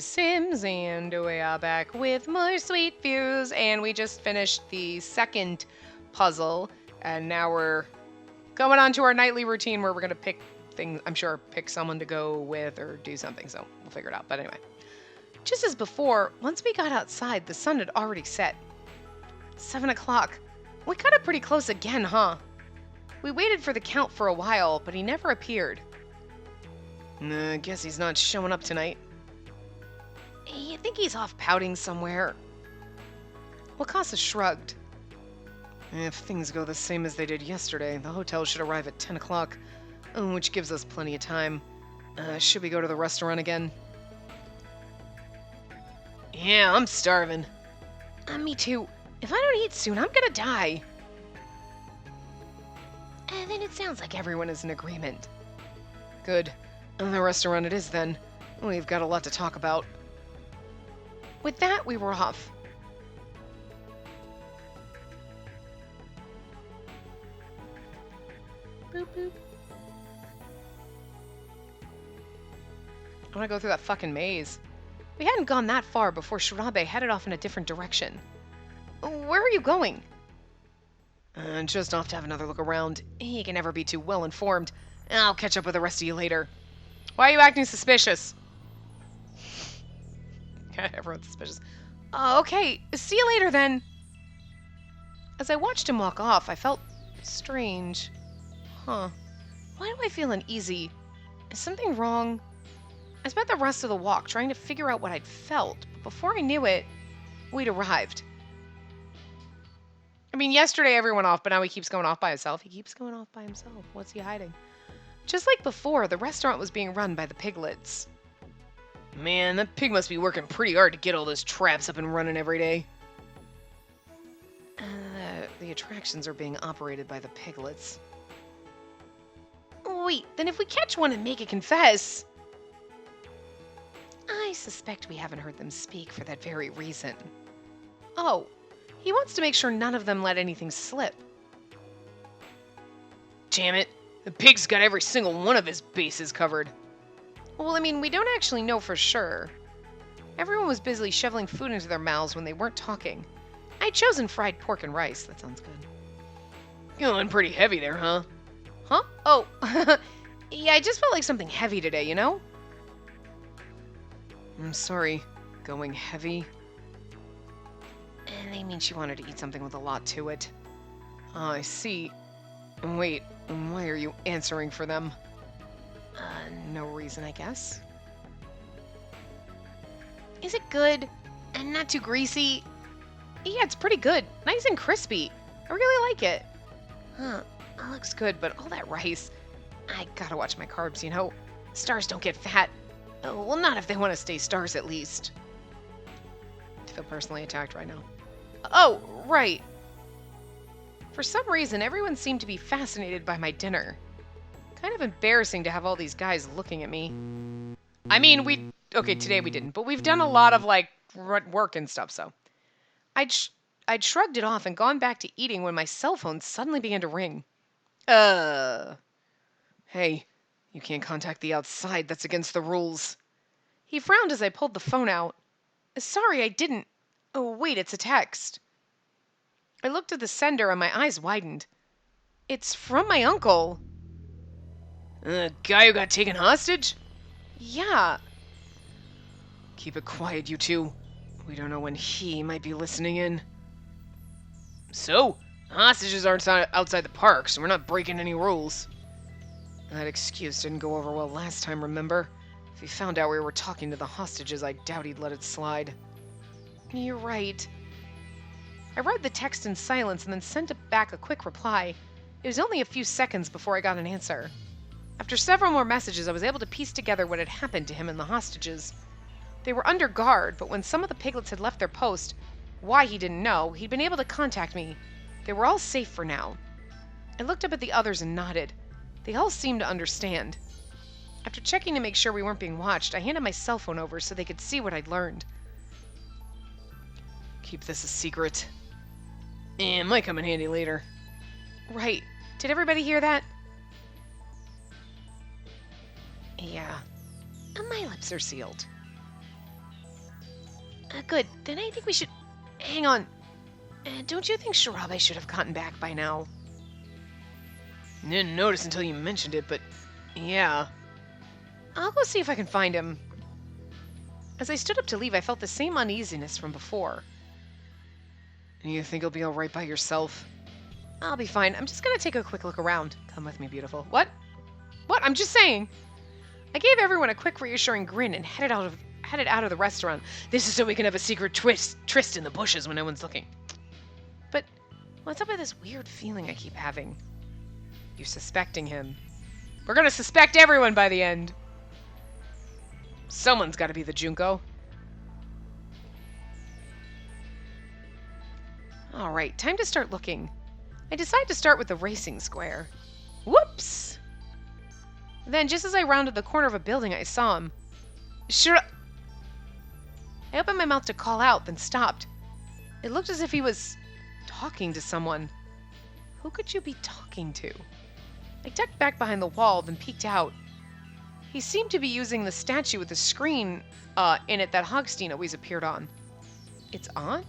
Sims, and we are back with more sweet views, and we just finished the second puzzle, and now we're going on to our nightly routine where we're going to pick things, I'm sure, pick someone to go with or do something, so we'll figure it out. But anyway, just as before, once we got outside, the sun had already set. 7 o'clock. We got up pretty close again, huh? We waited for the count for a while, but he never appeared. Guess he's not showing up tonight. You think he's off pouting somewhere? Wakasa shrugged. If things go the same as they did yesterday, the hotel should arrive at 10 o'clock, which gives us plenty of time. Should we go to the restaurant again? Yeah, I'm starving. Me too. If I don't eat soon, I'm gonna die. And then it sounds like everyone is in agreement. Good. The restaurant it is then. We've got a lot to talk about. With that, we were off. Boop, boop. I want to go through that fucking maze. We hadn't gone that far before Shirabe headed off in a different direction. Where are you going? Just off to have another look around. He can never be too well informed. I'll catch up with the rest of you later. Why are you acting suspicious? Everyone's suspicious. Okay, see you later then. As I watched him walk off, I felt strange. Why do I feel uneasy? Is something wrong? I spent the rest of the walk trying to figure out what I'd felt, but before I knew it, we'd arrived. I mean, yesterday everyone off, but now he keeps going off by himself. He keeps going off by himself. What's he hiding? Just like before, the restaurant was being run by the piglets. Man, that pig must be working pretty hard to get all those traps up and running every day. The attractions are being operated by the piglets. Wait, then if we catch one and make it confess... I suspect we haven't heard them speak for that very reason. Oh, he wants to make sure none of them let anything slip. Damn it, the pig's got every single one of his bases covered. Well, I mean, we don't actually know for sure. Everyone was busily shoveling food into their mouths when they weren't talking. I'd chosen fried pork and rice. That sounds good. Feeling pretty heavy there, huh? Huh? Oh, yeah, I just felt like something heavy today, you know? I'm sorry. Going heavy? They mean she wanted to eat something with a lot to it. I see. Wait, why are you answering for them? No reason, I guess. Is it good? And not too greasy? Yeah, it's pretty good. Nice and crispy. I really like it. It looks good, but all that rice... I gotta watch my carbs, you know? Stars don't get fat. Well, not if they want to stay stars, at least. I feel personally attacked right now. Oh, right. For some reason, everyone seemed to be fascinated by my dinner. Kind of embarrassing to have all these guys looking at me. I mean, okay, today we didn't, but we've done a lot of, like, work and stuff, so. I'd shrugged it off and gone back to eating when my cell phone suddenly began to ring. Hey, you can't contact the outside. That's against the rules. He frowned as I pulled the phone out. Sorry, I didn't. Oh, wait, it's a text. I looked at the sender and my eyes widened. It's from my uncle. Guy who got taken hostage? Yeah. Keep it quiet, you two. We don't know when he might be listening in. So, hostages aren't outside the park, so we're not breaking any rules. That excuse didn't go over well last time, remember? If he found out we were talking to the hostages, I doubt he'd let it slide. You're right. I read the text in silence and then sent it back a quick reply. It was only a few seconds before I got an answer. After several more messages, I was able to piece together what had happened to him and the hostages. They were under guard, but when some of the piglets had left their post, why he didn't know, he'd been able to contact me. They were all safe for now. I looked up at the others and nodded. They all seemed to understand. After checking to make sure we weren't being watched, I handed my cell phone over so they could see what I'd learned. Keep this a secret. It might come in handy later. Right. Did everybody hear that? Yeah. My lips are sealed. Good. Then I think we should... Hang on. Don't you think Shirabe should have gotten back by now? Didn't notice until you mentioned it, but... Yeah. I'll go see if I can find him. As I stood up to leave, I felt the same uneasiness from before. You think you'll be alright by yourself? I'll be fine. I'm just gonna take a quick look around. Come with me, beautiful. What? What? I'm just saying. I gave everyone a quick reassuring grin and headed out of the restaurant. This is so we can have a secret tryst in the bushes when no one's looking. But what's up with this weird feeling I keep having? You suspecting him. We're gonna suspect everyone by the end. Someone's gotta be the Junko. Alright, time to start looking. I decide to start with the racing square. Whoops! Then, just as I rounded the corner of a building, I saw him. Sure. I opened my mouth to call out, then stopped. It looked as if he was talking to someone. Who could you be talking to? I ducked back behind the wall, then peeked out. He seemed to be using the statue with the screen in it that Hogstein always appeared on. It's on?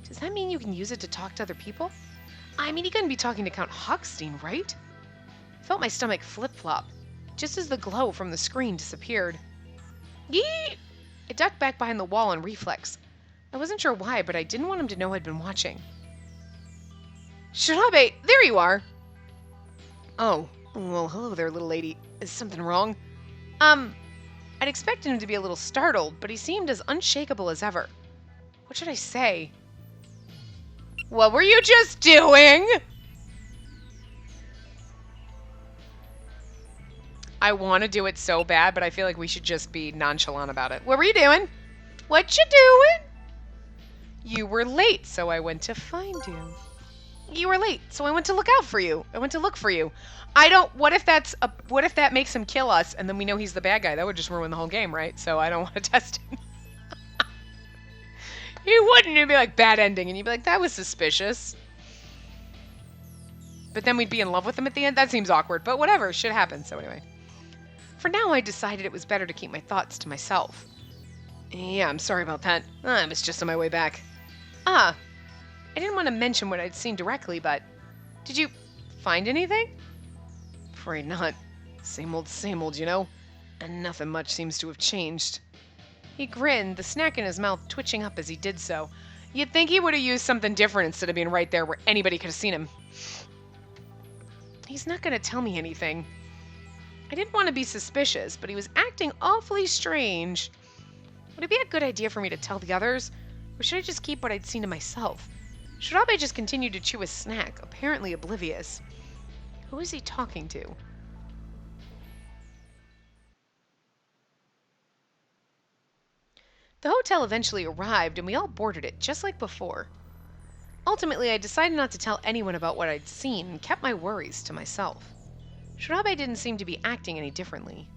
Does that mean you can use it to talk to other people? I mean, he couldn't be talking to Count Hogstein, right? I felt my stomach flip-flop, just as the glow from the screen disappeared. Yee! I ducked back behind the wall on reflex. I wasn't sure why, but I didn't want him to know I'd been watching. Shirabe, there you are! Oh, well, hello there, little lady. Is something wrong? I'd expected him to be a little startled, but he seemed as unshakable as ever. What should I say? What were you just doing? I want to do it so bad, but I feel like we should just be nonchalant about it. What were you doing? What you doing? You were late, so I went to find you. You were late, so I went to look out for you. I went to look for you. What if that makes him kill us, and then we know he's the bad guy? That would just ruin the whole game, right? So I don't want to test him. He wouldn't. It'd be like bad ending, and you'd be like, that was suspicious. But then we'd be in love with him at the end? That seems awkward, but whatever. Shit happens, so anyway. For now, I decided it was better to keep my thoughts to myself. Yeah, I'm sorry about that. I was just on my way back. I didn't want to mention what I'd seen directly, but... Did you find anything? Afraid not. Same old, you know? And nothing much seems to have changed. He grinned, the snack in his mouth twitching up as he did so. You'd think he would have used something different instead of being right there where anybody could have seen him. He's not going to tell me anything. I didn't want to be suspicious, but he was acting awfully strange. Would it be a good idea for me to tell the others? Or should I just keep what I'd seen to myself? Shirabe just continued to chew his snack, apparently oblivious. Who is he talking to? The hotel eventually arrived, and we all boarded it, just like before. Ultimately, I decided not to tell anyone about what I'd seen and kept my worries to myself. Shirabe didn't seem to be acting any differently.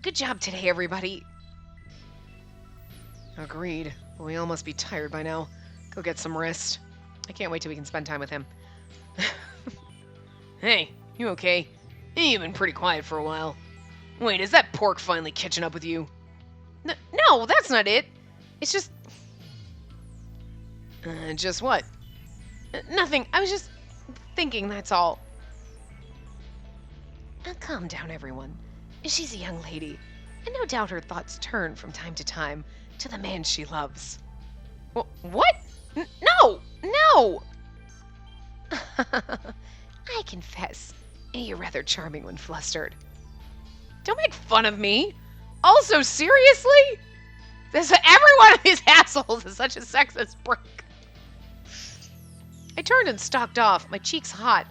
Good job today, everybody. Agreed. Well, we all must be tired by now. Go get some rest. I can't wait till we can spend time with him. Hey, you okay? You've been pretty quiet for a while. Wait, is that pork finally catching up with you? No, that's not it. It's just... just what? Nothing. I was just thinking, that's all. Now calm down, everyone. She's a young lady, and no doubt her thoughts turn from time to time to the man she loves. What? No! I confess, you're rather charming when flustered. Don't make fun of me. Also, seriously? Every one of these assholes is such a sexist prick. I turned and stalked off, my cheeks hot.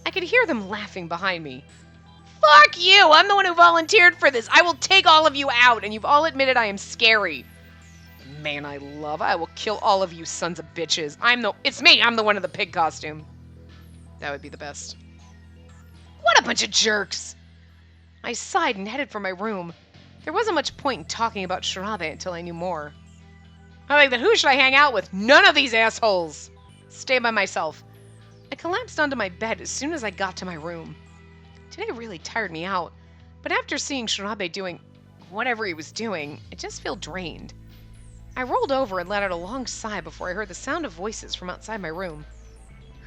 I could hear them laughing behind me. Fuck you! I'm the one who volunteered for this. I will take all of you out, and you've all admitted I am scary. The man I love. I will kill all of you sons of bitches. It's me. I'm the one in the pig costume. That would be the best. What a bunch of jerks! I sighed and headed for my room. There wasn't much point in talking about Shirabe until I knew more. I like that. Who should I hang out with? None of these assholes! Stay by myself. I collapsed onto my bed as soon as I got to my room. Today really tired me out, but after seeing Shirabe doing whatever he was doing, I just feel drained. I rolled over and let out a long sigh before I heard the sound of voices from outside my room.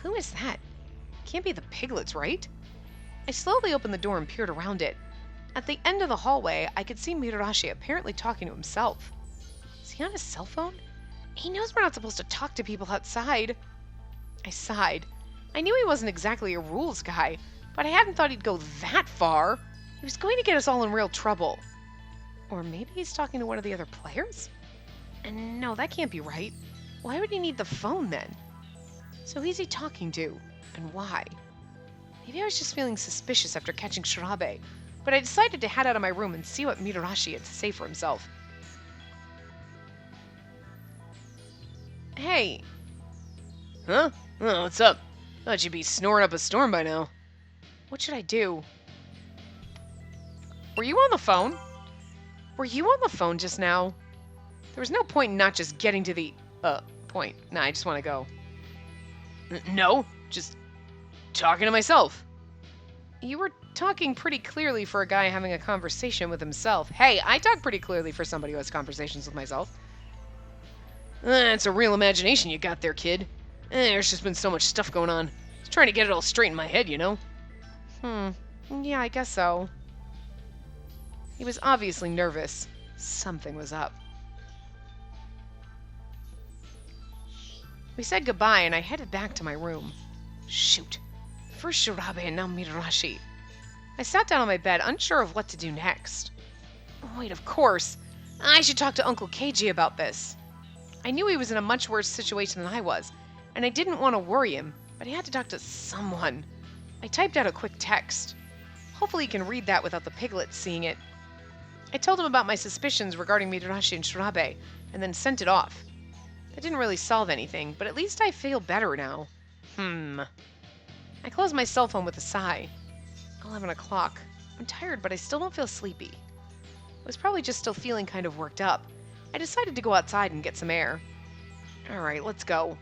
Who is that? Can't be the piglets, right? I slowly opened the door and peered around it. At the end of the hallway, I could see Mitarashi apparently talking to himself. Is he on his cell phone? He knows we're not supposed to talk to people outside. I sighed. I knew he wasn't exactly a rules guy, but I hadn't thought he'd go that far. He was going to get us all in real trouble. Or maybe he's talking to one of the other players? And no, that can't be right. Why would he need the phone then? So who's he talking to? And why? Maybe I was just feeling suspicious after catching Shirabe, but I decided to head out of my room and see what Mitarashi had to say for himself. Hey. Huh? Oh, what's up? Thought you'd be snoring up a storm by now. What should I do? Were you on the phone? Were you on the phone just now? There was no point in not just getting to the, point. Nah, I just want to go. No, just talking to myself. You were talking pretty clearly for a guy having a conversation with himself. Hey, I talk pretty clearly for somebody who has conversations with myself. It's a real imagination you got there, kid. There's just been so much stuff going on. Just trying to get it all straight in my head, you know? Yeah, I guess so. He was obviously nervous. Something was up. We said goodbye, and I headed back to my room. Shoot. First Shirabe and now Mitarashi. I sat down on my bed, unsure of what to do next. Wait, of course. I should talk to Uncle Keiji about this. I knew he was in a much worse situation than I was, and I didn't want to worry him, but I had to talk to someone. I typed out a quick text. Hopefully he can read that without the piglets seeing it. I told him about my suspicions regarding Mitarashi and Shirabe, and then sent it off. That didn't really solve anything, but at least I feel better now. I closed my cell phone with a sigh. 11 o'clock. I'm tired, but I still don't feel sleepy. I was probably just still feeling kind of worked up. I decided to go outside and get some air. Alright, let's go.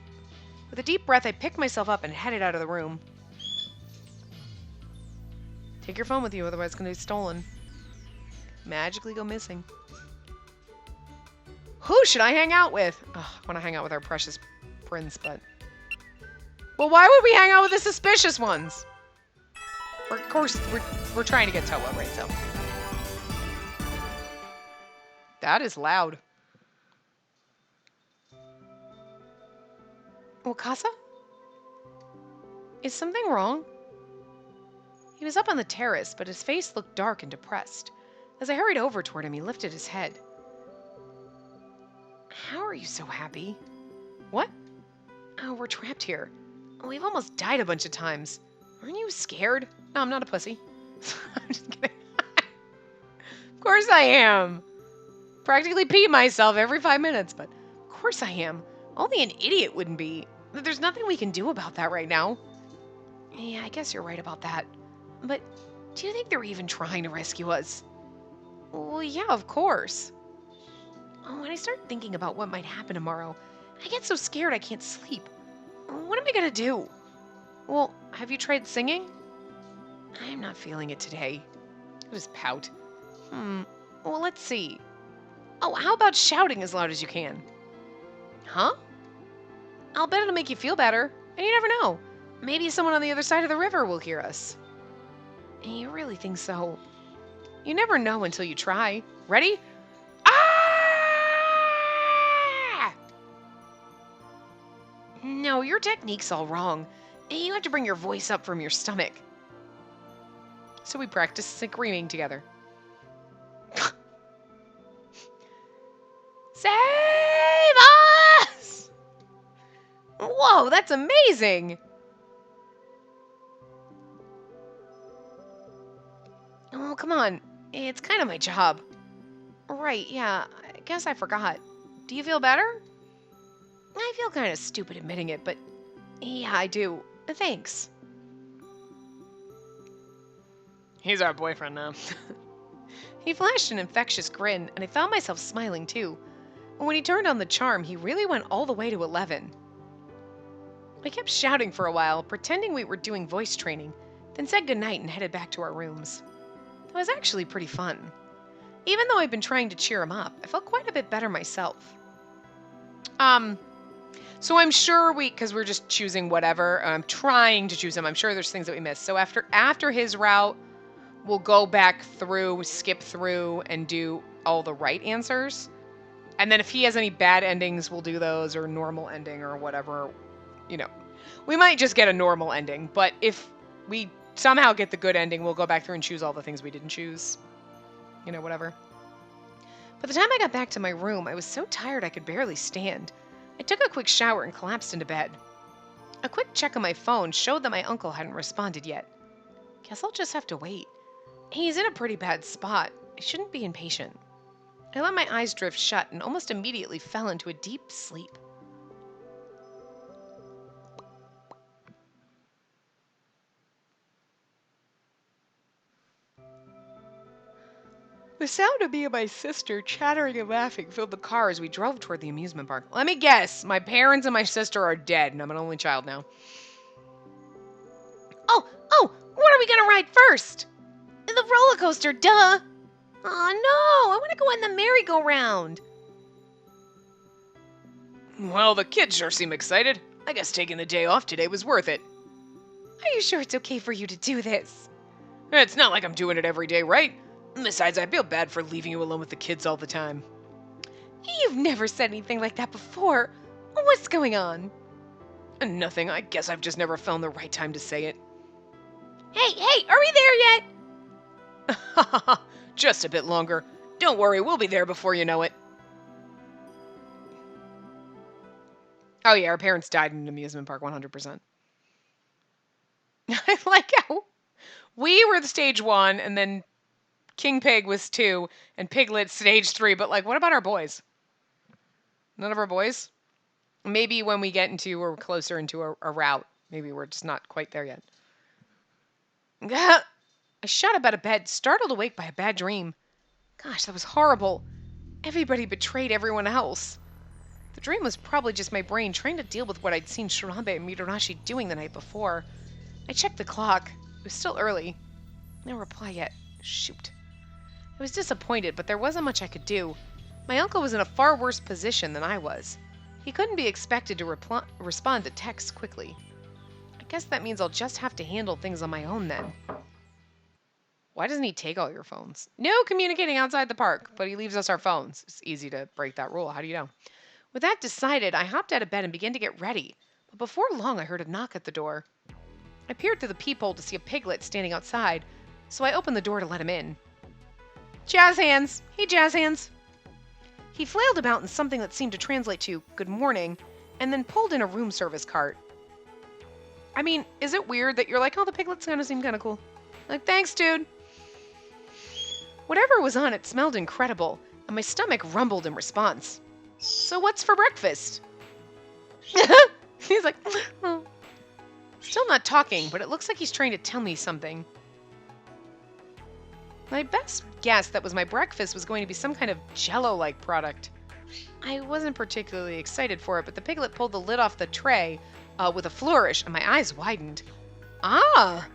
With a deep breath, I picked myself up and headed out of the room. Take your phone with you, otherwise it's going to be stolen. Magically go missing. Who should I hang out with? I want to hang out with our precious prince, but... Well, why would we hang out with the suspicious ones? Of course, we're trying to get Toa, right, so... That is loud. Wakasa? Is something wrong? He was up on the terrace, but his face looked dark and depressed. As I hurried over toward him, he lifted his head. How are you so happy? What? Oh, we're trapped here. We've almost died a bunch of times. Aren't you scared? No, I'm not a pussy. I'm just kidding. Of course I am. Practically pee myself every 5 minutes, but of course I am. Only an idiot wouldn't be. There's nothing we can do about that right now. Yeah, I guess you're right about that. But do you think they're even trying to rescue us? Well, yeah, of course. When I start thinking about what might happen tomorrow, I get so scared I can't sleep. What am I gonna do? Well, have you tried singing? I'm not feeling it today. I just pout. Well, let's see. Oh, how about shouting as loud as you can? Huh? I'll bet it'll make you feel better. And you never know. Maybe someone on the other side of the river will hear us. You really think so? You never know until you try. Ready? Ah! No, your technique's all wrong. You have to bring your voice up from your stomach. So we practiced screaming together. Save us! Whoa, that's amazing! Oh, come on. It's kind of my job. Right, yeah, I guess I forgot. Do you feel better? I feel kind of stupid admitting it, but yeah, I do. Thanks. He's our boyfriend now. He flashed an infectious grin, and I found myself smiling too. When he turned on the charm, he really went all the way to 11. We kept shouting for a while, pretending we were doing voice training, then said goodnight and headed back to our rooms. It was actually pretty fun. Even though I'd been trying to cheer him up, I felt quite a bit better myself. So I'm sure because we're just choosing whatever. I'm trying to choose them. I'm sure there's things that we missed. So after his route, we'll go back through, skip through, and do all the right answers. And then if he has any bad endings, we'll do those, or normal ending, or whatever. You know, we might just get a normal ending, but if we somehow get the good ending, we'll go back through and choose all the things we didn't choose. You know, whatever. By the time I got back to my room, I was so tired I could barely stand. I took a quick shower and collapsed into bed. A quick check on my phone showed that my uncle hadn't responded yet. Guess I'll just have to wait. He's in a pretty bad spot. I shouldn't be impatient. I let my eyes drift shut and almost immediately fell into a deep sleep. The sound of me and my sister chattering and laughing filled the car as we drove toward the amusement park. Let me guess, my parents and my sister are dead, and I'm an only child now. Oh, what are we gonna ride first? The roller coaster, duh! Oh no, I want to go on the merry-go-round. Well, the kids sure seem excited. I guess taking the day off today was worth it. Are you sure it's okay for you to do this? It's not like I'm doing it every day, right? Besides, I feel bad for leaving you alone with the kids all the time. You've never said anything like that before. What's going on? Nothing. I guess I've just never found the right time to say it. Hey, are we there yet? Just a bit longer. Don't worry, we'll be there before you know it. Oh yeah, our parents died in an amusement park, 100%. I like how we were the stage 1, and then King Pig was 2, and Piglet stage 3, but like, what about our boys? None of our boys? Maybe when we get into or closer into a route. Maybe we're just not quite there yet. I shot up out of bed, startled awake by a bad dream. Gosh, that was horrible. Everybody betrayed everyone else. The dream was probably just my brain trying to deal with what I'd seen Shirabe and Mitarashi doing the night before. I checked the clock. It was still early. No reply yet. Shoot. I was disappointed, but there wasn't much I could do. My uncle was in a far worse position than I was. He couldn't be expected to respond to texts quickly. I guess that means I'll just have to handle things on my own then. Why doesn't he take all your phones? No communicating outside the park, but he leaves us our phones. It's easy to break that rule. How do you know? With that decided, I hopped out of bed and began to get ready. But before long, I heard a knock at the door. I peered through the peephole to see a Piglet standing outside, so I opened the door to let him in. Jazz hands! Hey, jazz hands! He flailed about in something that seemed to translate to good morning, and then pulled in a room service cart. I mean, is it weird that you're like, oh, the Piglet's gonna seem kind of cool? Like, thanks, dude. Whatever was on it smelled incredible, and my stomach rumbled in response. So what's for breakfast? He's like, oh. Still not talking, but it looks like he's trying to tell me something. My best guess that was my breakfast was going to be some kind of Jell-O-like product. I wasn't particularly excited for it, but the Piglet pulled the lid off the tray with a flourish, and my eyes widened. Ah!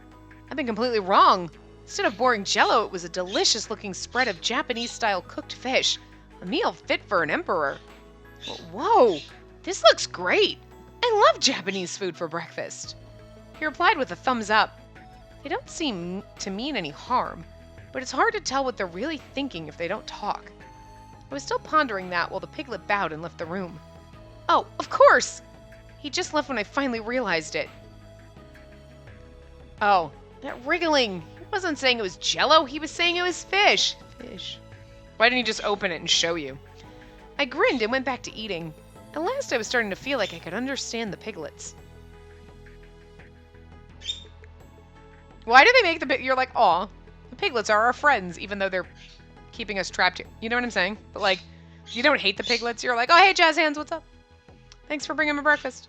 I've been completely wrong. Instead of boring Jell-O, it was a delicious-looking spread of Japanese-style cooked fish, a meal fit for an emperor. Whoa, this looks great. I love Japanese food for breakfast. He replied with a thumbs up. They don't seem to mean any harm, but it's hard to tell what they're really thinking if they don't talk. I was still pondering that while the Piglet bowed and left the room. Oh, of course! He just left when I finally realized it. Oh, that wriggling. He wasn't saying it was Jell-O, he was saying it was fish. Fish. Why didn't he just open it and show you? I grinned and went back to eating. At last I was starting to feel like I could understand the Piglets. Why do they make you're like, aw, the Piglets are our friends, even though they're keeping us trapped here. You know what I'm saying? But like, you don't hate the Piglets. You're like, oh, hey, Jazz Hands, what's up? Thanks for bringing me breakfast.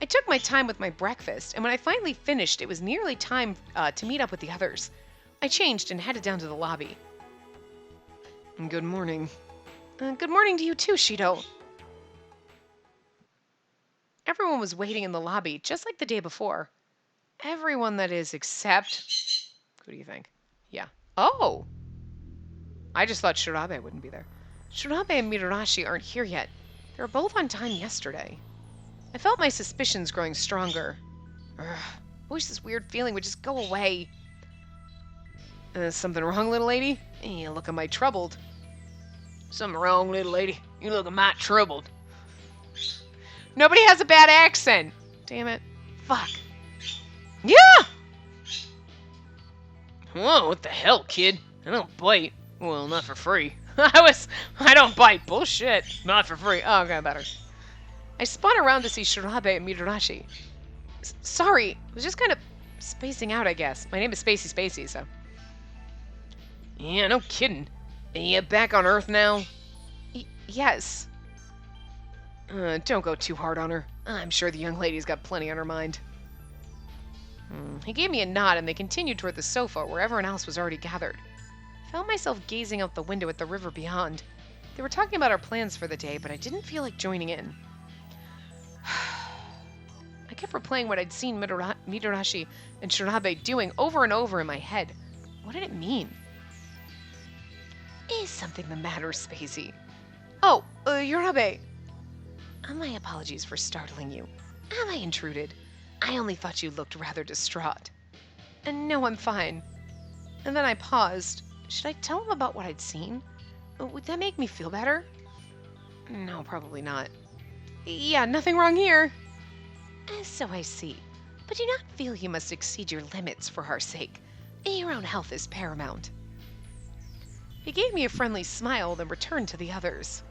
I took my time with my breakfast, and when I finally finished, it was nearly time to meet up with the others. I changed and headed down to the lobby. Good morning. Good morning to you too, Shido. Everyone was waiting in the lobby, just like the day before. Everyone, that is, except... Who do you think? Yeah. Oh! I just thought Shirabe wouldn't be there. Shirabe and Mitarashi aren't here yet. They were both on time yesterday. I felt my suspicions growing stronger. Ugh, I wish this weird feeling would just go away. Something wrong, little lady? You look a mite troubled. Something wrong, little lady. You look a mite troubled. Nobody has a bad accent. Damn it. Fuck. Yeah! Whoa, what the hell, kid? I don't bite. Well, not for free. I don't bite. Bullshit. Not for free. Oh, okay, better. I spun around to see Shirabe and Midarashi. Sorry, I was just kind of spacing out, I guess. My name is Spacey, so. Yeah, no kidding. You back on Earth now? Yes. Don't go too hard on her. I'm sure the young lady's got plenty on her mind. He gave me a nod, and they continued toward the sofa, where everyone else was already gathered. I found myself gazing out the window at the river beyond. They were talking about our plans for the day, but I didn't feel like joining in. I kept replaying what I'd seen Midarashi and Shirabe doing over and over in my head. What did it mean? Is something the matter, Spacey? Oh, Shirabe. My apologies for startling you. Have I intruded? I only thought you looked rather distraught. And no, I'm fine. And then I paused. Should I tell him about what I'd seen? Would that make me feel better? No, probably not. Yeah, nothing wrong here. So I see. But do not feel you must exceed your limits for our sake. Your own health is paramount. He gave me a friendly smile, then returned to the others.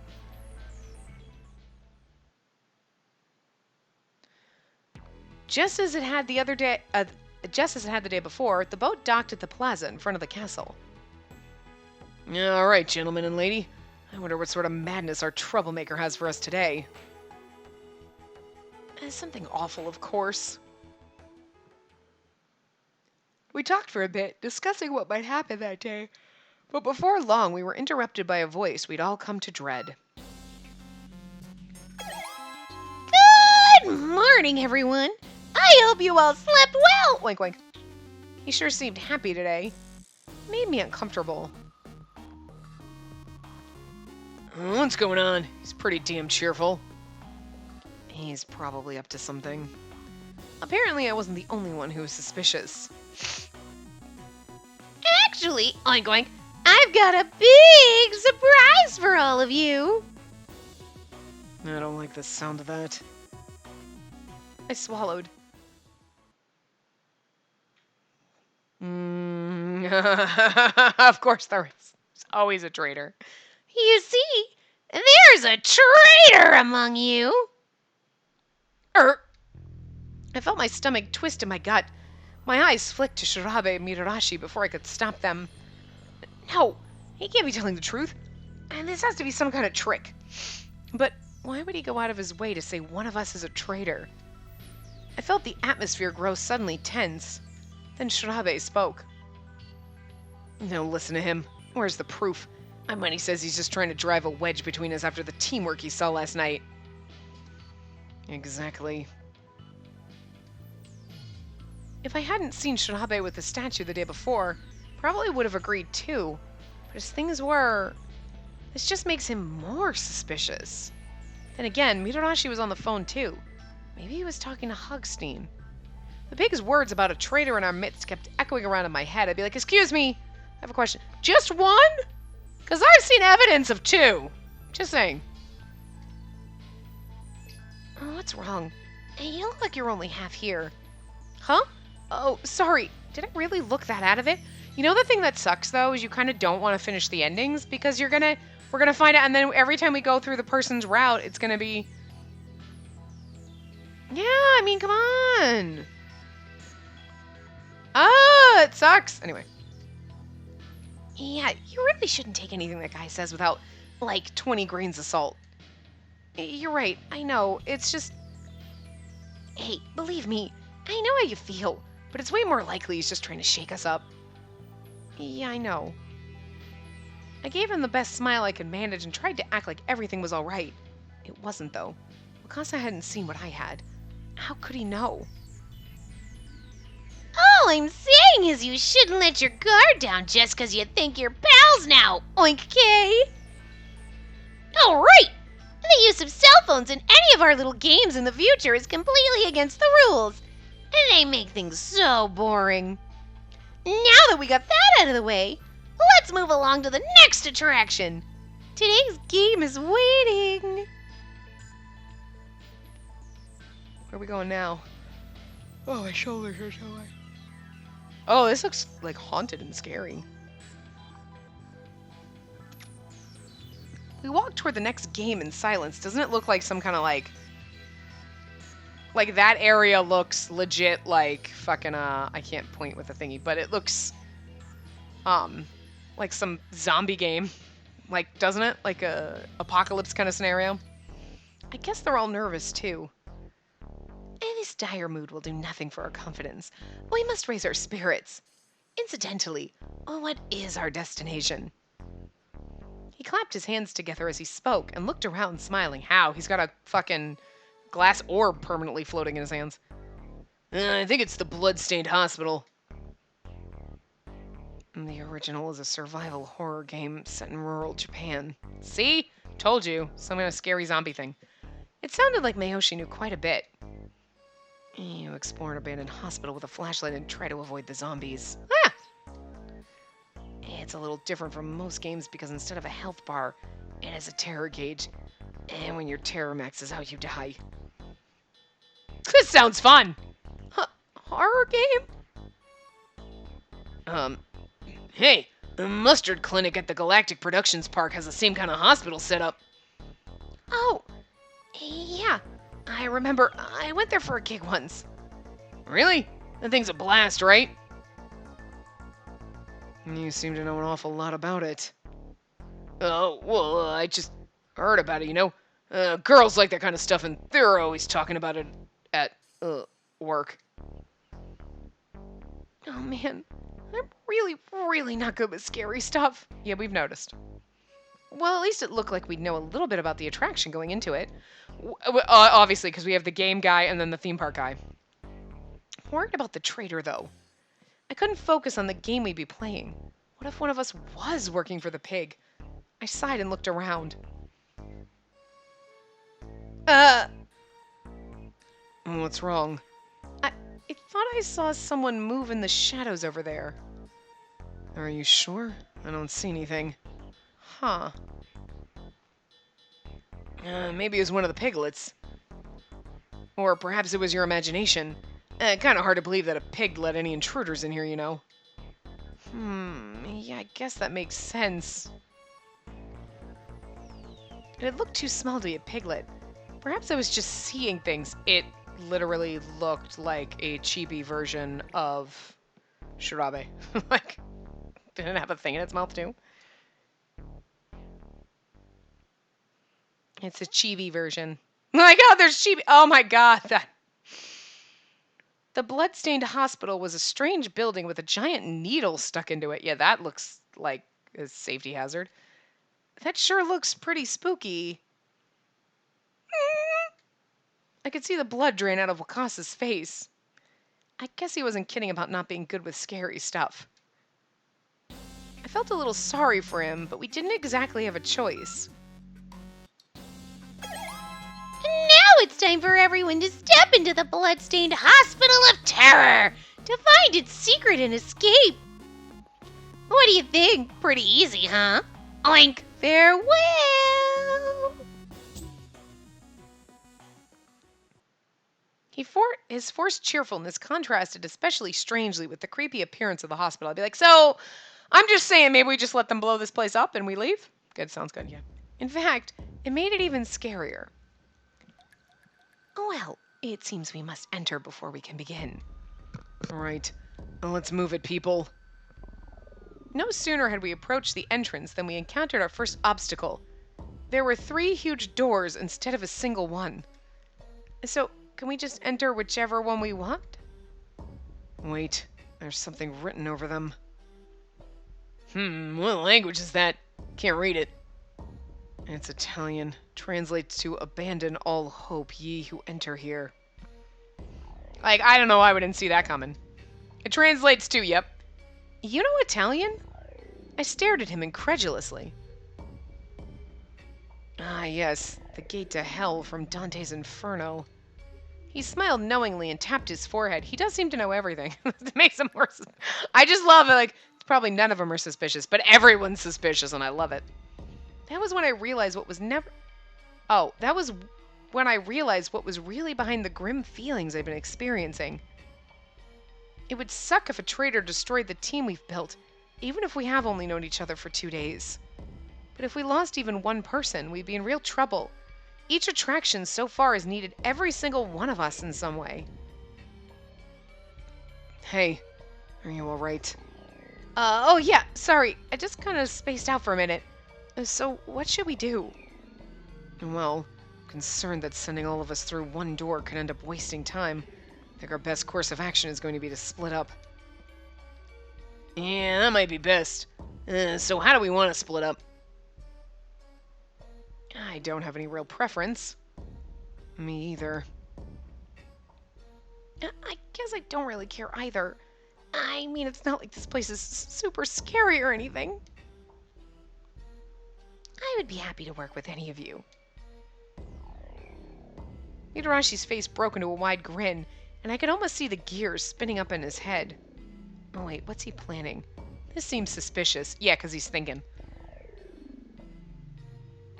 Just as it had the day before, the boat docked at the plaza in front of the castle. All right, gentlemen and lady. I wonder what sort of madness our troublemaker has for us today. Something awful, of course. We talked for a bit, discussing what might happen that day, but before long we were interrupted by a voice we'd all come to dread. Good morning, everyone. I hope you all slept well. Wink, wink. He sure seemed happy today. Made me uncomfortable. What's going on? He's pretty damn cheerful. He's probably up to something. Apparently, I wasn't the only one who was suspicious. Actually, oink oink, I've got a big surprise for all of you. I don't like the sound of that. I swallowed. Of course there is. There's always a traitor. You see, there's a traitor among you. I felt my stomach twist in my gut. My eyes flicked to Shirabe and Midarashi before I could stop them. No, he can't be telling the truth. And this has to be some kind of trick. But why would he go out of his way to say one of us is a traitor? I felt the atmosphere grow suddenly tense. Then Shirabe spoke. No, listen to him. Where's the proof? My money says he's just trying to drive a wedge between us after the teamwork he saw last night. Exactly. If I hadn't seen Shirabe with the statue the day before, probably would have agreed too. But as things were, this just makes him more suspicious. Then again, Midarashi was on the phone too. Maybe he was talking to Hogstein. The pig's words about a traitor in our midst kept echoing around in my head. I'd be like, excuse me, I have a question. Just one? Because I've seen evidence of two. Just saying. Oh, what's wrong? Hey, you look like you're only half here. Huh? Oh, sorry. Did I really look that out of it? You know the thing that sucks, though, is you kind of don't want to finish the endings because we're gonna find out, and then every time we go through the person's route, it's gonna be... Yeah, I mean, come on. Ah, it sucks. Anyway. Yeah, you really shouldn't take anything that guy says without, like, 20 grains of salt. You're right, I know, it's just... Hey, believe me, I know how you feel, but it's way more likely he's just trying to shake us up. Yeah, I know. I gave him the best smile I could manage and tried to act like everything was alright. It wasn't, though. Wakasa hadn't seen what I had. How could he know? All I'm saying is you shouldn't let your guard down just because you think you're pals now, Oink K. Alright! The use of stealth phones in any of our little games in the future is completely against the rules. And they make things so boring. Now that we got that out of the way, let's move along to the next attraction. Today's game is waiting. Where are we going now? Oh, my shoulders are so high. Oh, this looks like haunted and scary. We walk toward the next game in silence. Doesn't it look like some kind of like that area looks legit like fucking I can't point with a thingy, but it looks like some zombie game. Like, doesn't it? Like a apocalypse kind of scenario. I guess they're all nervous too. And this dire mood will do nothing for our confidence. We must raise our spirits. Incidentally, what is our destination? He clapped his hands together as he spoke and looked around, smiling. How? He's got a fucking glass orb permanently floating in his hands. I think it's the Bloodstained Hospital. The original is a survival horror game set in rural Japan. See? Told you. Some kind of scary zombie thing. It sounded like Mayoshi knew quite a bit. You explore an abandoned hospital with a flashlight and try to avoid the zombies. Ah! It's a little different from most games because instead of a health bar, it has a terror gauge. And when your terror maxes out, you die. This sounds fun! Horror game? Hey, the Mustard Clinic at the Galactic Productions Park has the same kind of hospital setup. Oh, yeah. I remember I went there for a gig once. Really? That thing's a blast, right? You seem to know an awful lot about it. Oh, well, I just heard about it, you know? Girls like that kind of stuff, and they're always talking about it at, work. Oh, man. I'm really not good with scary stuff. Yeah, we've noticed. Well, at least it looked like we'd know a little bit about the attraction going into it. Obviously, because we have the game guy and then the theme park guy. Worried about the traitor, though. I couldn't focus on the game we'd be playing. What if one of us was working for the pig? I sighed and looked around. What's wrong? I thought I saw someone move in the shadows over there. Are you sure? I don't see anything. Huh. Maybe it was one of the piglets. Or perhaps it was your imagination. Kind of hard to believe that a pig let any intruders in here, you know. Yeah, I guess that makes sense. It looked too small to be a piglet. Perhaps I was just seeing things. It literally looked like a chibi version of Shirabe. Like, didn't it have a thing in its mouth too? It's a chibi version. Oh my god, there's chibi. Oh my god, that. The Bloodstained Hospital was a strange building with a giant needle stuck into it. Yeah, that looks like a safety hazard. That sure looks pretty spooky. I could see the blood drain out of Wakasa's face. I guess he wasn't kidding about not being good with scary stuff. I felt a little sorry for him, but we didn't exactly have a choice. Now it's time for everyone to step into the Bloodstained Hospital of Terror to find its secret and escape. What do you think? Pretty easy, huh? Oink! Farewell! His forced cheerfulness contrasted especially strangely with the creepy appearance of the hospital. I'd be like, so, I'm just saying maybe we just let them blow this place up and we leave? Good, sounds good, yeah. In fact, it made it even scarier. Well, it seems we must enter before we can begin. All right, well, let's move it, people. No sooner had we approached the entrance than we encountered our first obstacle. There were 3 huge doors instead of a single one. So, can we just enter whichever one we want? Wait, there's something written over them. What language is that? Can't read it. It's Italian. Translates to abandon all hope, ye who enter here. Like, I don't know why we didn't see that coming. It translates to, yep. You know Italian? I stared at him incredulously. Ah, yes. the gate to hell from Dante's Inferno. He smiled knowingly and tapped his forehead. He does seem to know everything. It makes him more... I just love it. Like, probably none of them are suspicious, but everyone's suspicious, and I love it. That was when I realized what was never... Oh, that was when I realized what was really behind the grim feelings I've been experiencing. It would suck if a traitor destroyed the team we've built, even if we have only known each other for 2 days. But if we lost even one person, we'd be in real trouble. Each attraction so far has needed every single one of us in some way. Hey, are you alright? Oh yeah, sorry. I just kind of spaced out for a minute. So, what should we do? Well, I'm concerned that sending all of us through one door could end up wasting time. I think our best course of action is going to be to split up. Yeah, that might be best. So how do we want to split up? I don't have any real preference. Me either. I guess I don't really care either. I mean, it's not like this place is super scary or anything. I would be happy to work with any of you. Idarashi's face broke into a wide grin, and I could almost see the gears spinning up in his head. Oh wait, what's he planning? This seems suspicious. Yeah, because he's thinking.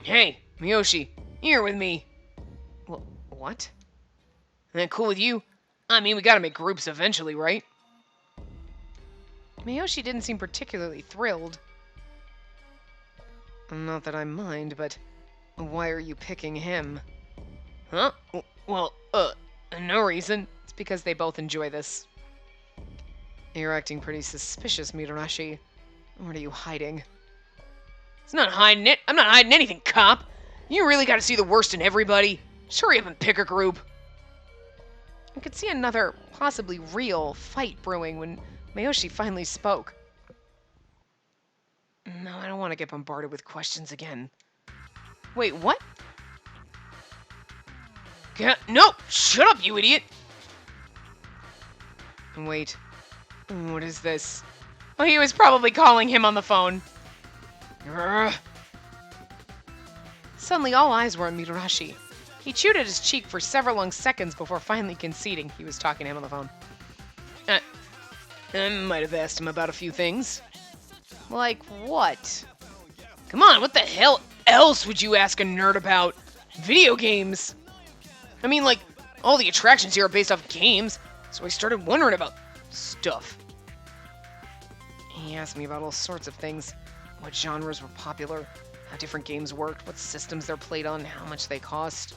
Hey, Miyoshi, you're with me. Well, what? Isn't that cool with you? I mean, we gotta make groups eventually, right? Miyoshi didn't seem particularly thrilled. Not that I mind, but why are you picking him? Huh? Well, no reason. It's because they both enjoy this. You're acting pretty suspicious, Mitarashi. What are you hiding? It's not hiding it. I'm not hiding anything, cop. You really gotta see the worst in everybody. Just hurry up and pick a group. I could see another, possibly real, fight brewing when Miyoshi finally spoke. No, I don't want to get bombarded with questions again. Wait, what? No! Shut up, you idiot! Wait. What is this? Oh, he was probably calling him on the phone. Urgh. Suddenly, all eyes were on Mitarashi. He chewed at his cheek for several long seconds before finally conceding he was talking to him on the phone. I might have asked him about a few things. Like what? Come on, what the hell else would you ask a nerd about? Video games! I mean, like, all the attractions here are based off games, so I started wondering about stuff. He asked me about all sorts of things. What genres were popular, how different games worked, what systems they're played on, how much they cost.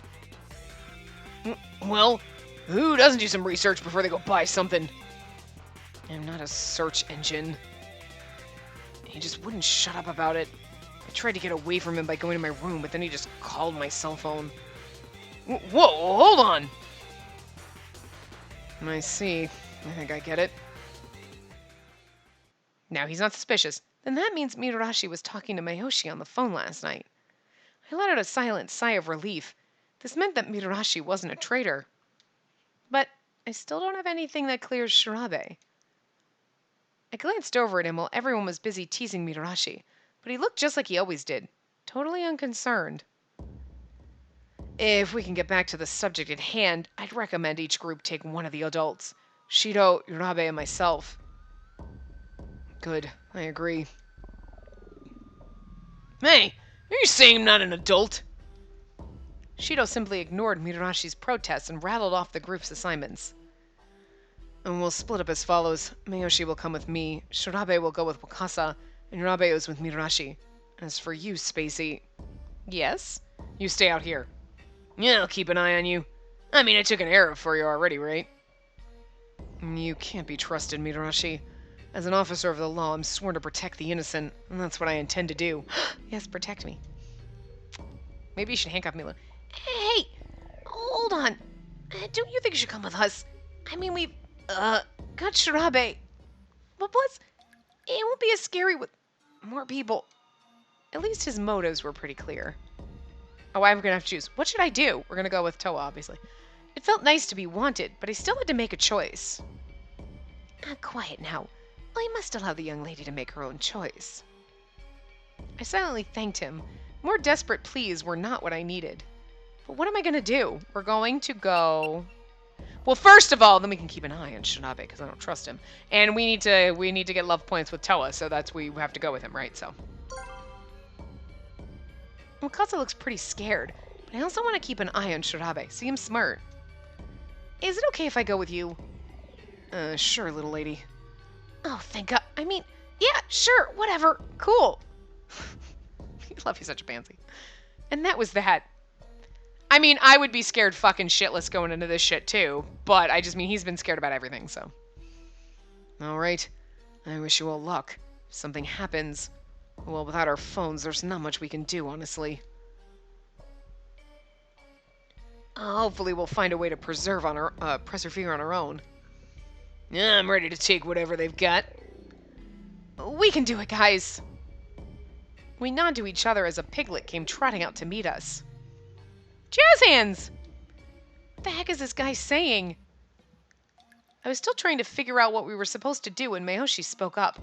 Well, who doesn't do some research before they go buy something? I'm not a search engine. He just wouldn't shut up about it. I tried to get away from him by going to my room, but then he just called my cell phone. Whoa, hold on! I see. I think I get it. Now he's not suspicious. Then that means Mitarashi was talking to Miyoshi on the phone last night. I let out a silent sigh of relief. This meant that Mitarashi wasn't a traitor. But I still don't have anything that clears Shirabe. I glanced over at him while everyone was busy teasing Mitarashi, but he looked just like he always did, totally unconcerned. If we can get back to the subject at hand, I'd recommend each group take one of the adults. Shido, Urabe, and myself. Good, I agree. Hey, are you saying I'm not an adult? Shido simply ignored Mitarashi's protests and rattled off the group's assignments. And we'll split up as follows. Miyoshi will come with me, Shirabe will go with Wakasa, and Urabe is with Mitarashi. As for you, Spacey... Yes? You stay out here. Yeah, I'll keep an eye on you. I mean, I took an arrow for you already, right? You can't be trusted, Mitarashi. As an officer of the law, I'm sworn to protect the innocent, and that's what I intend to do. Yes, protect me. Maybe you should handcuff me. Hey! Hold on. Don't you think you should come with us? I mean, we've, got Shirabe. But plus, it won't be as scary with more people. At least his motives were pretty clear. Oh, I'm gonna have to choose. What should I do? We're gonna go with Toa, obviously. It felt nice to be wanted, but I still had to make a choice. Quiet now. I must allow the young lady to make her own choice. I silently thanked him. More desperate pleas were not what I needed. But what am I going to do? We're going to go... Well, first of all, then we can keep an eye on Shinabe, because I don't trust him. And we need to get love points with Toa, so that's we have to go with him, right? So... Mikasa looks pretty scared, but I also want to keep an eye on Shirabe. Seems smart. Is it okay if I go with you? Sure, little lady. Oh, thank God. I mean, yeah, sure, whatever. Cool. I love you such a pansy. And that was that. I mean, I would be scared fucking shitless going into this shit too, but I just mean he's been scared about everything, so. Alright. I wish you all luck. If something happens, well, without our phones, there's not much we can do, honestly. Hopefully we'll find a way to persevere on our own. Yeah, I'm ready to take whatever they've got. We can do it, guys. We nod to each other as a piglet came trotting out to meet us. Jazz hands! What the heck is this guy saying? I was still trying to figure out what we were supposed to do when Mayoshi spoke up.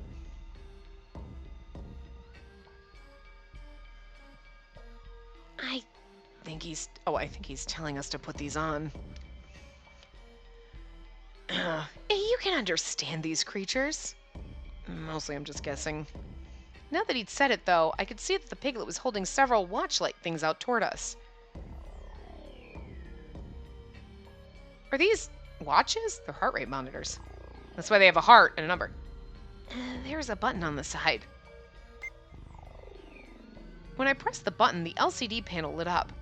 I think he's telling us to put these on. You can understand these creatures. Mostly I'm just guessing. Now that he'd said it, though, I could see that the piglet was holding several watch-like things out toward us. Are these watches? They're heart rate monitors. That's why they have a heart and a number. There's a button on the side. When I pressed the button, the LCD panel lit up.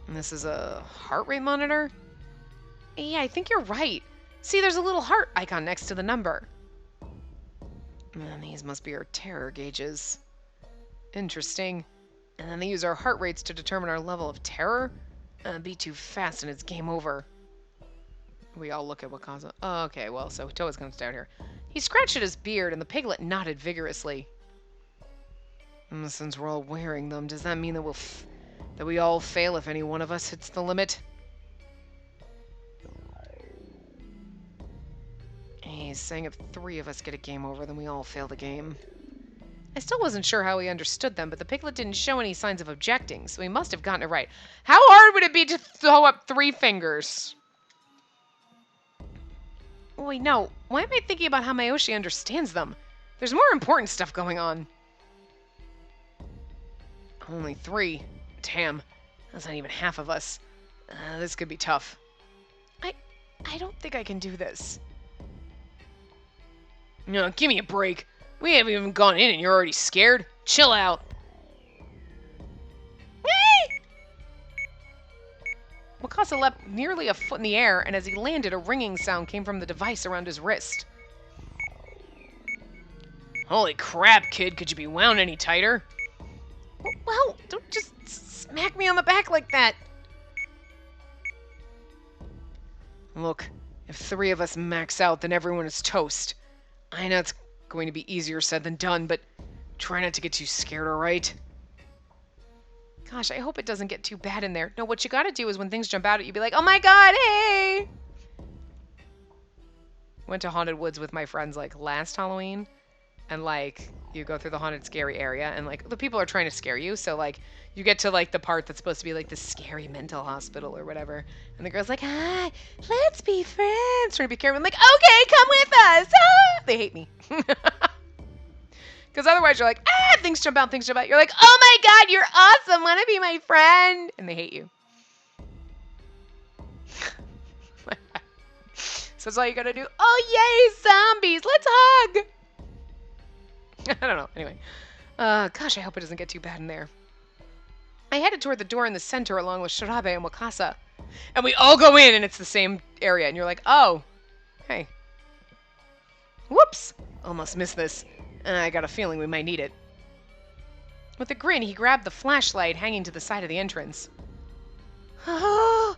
And this is a heart rate monitor? Yeah, I think you're right. See, there's a little heart icon next to the number. Man, these must be our terror gauges. Interesting. And then they use our heart rates to determine our level of terror? Be too fast and it's game over. We all look at Wakaza. Oh, okay, well, so Toa's gonna stay out here. He scratched at his beard and the piglet nodded vigorously. Since we're all wearing them, does that mean that that we all fail if any one of us hits the limit? He's saying if 3 of us get a game over, then we all fail the game. I still wasn't sure how he understood them, but the piglet didn't show any signs of objecting, so he must have gotten it right. How hard would it be to throw up 3 fingers? Wait, no. Why am I thinking about how Mayoshi understands them? There's more important stuff going on. Only 3. Damn. That's not even half of us. This could be tough. I don't think I can do this. No, give me a break. We haven't even gone in and you're already scared. Chill out. Wakasa leapt nearly a foot in the air, and as he landed, a ringing sound came from the device around his wrist. Holy crap, kid. Could you be wound any tighter? Well, don't just smack me on the back like that. Look, if 3 of us max out, then everyone is toast. I know it's going to be easier said than done, but try not to get too scared, alright? Gosh, I hope it doesn't get too bad in there. No, what you gotta do is when things jump out at you, be like, oh my god, hey! Went to Haunted Woods with my friends, like, last Halloween. And, like, you go through the haunted, scary area, and, like, the people are trying to scare you. So, like, you get to, like, the part that's supposed to be, like, the scary mental hospital or whatever. And the girl's like, hi, let's be friends. Trying to be careful. I'm like, okay, come with us. Ah! They hate me. Because otherwise you're like, things jump out, things jump out. You're like, oh my god, you're awesome. Want to be my friend? And they hate you. So that's all you gotta do. Oh, yay, zombies. Let's hug. I don't know. Anyway. Gosh, I hope it doesn't get too bad in there. I headed toward the door in the center along with Shirabe and Wakasa. And we all go in and it's the same area. And you're like, oh. Hey. Whoops. Almost missed this. I got a feeling we might need it. With a grin, he grabbed the flashlight hanging to the side of the entrance. Oh.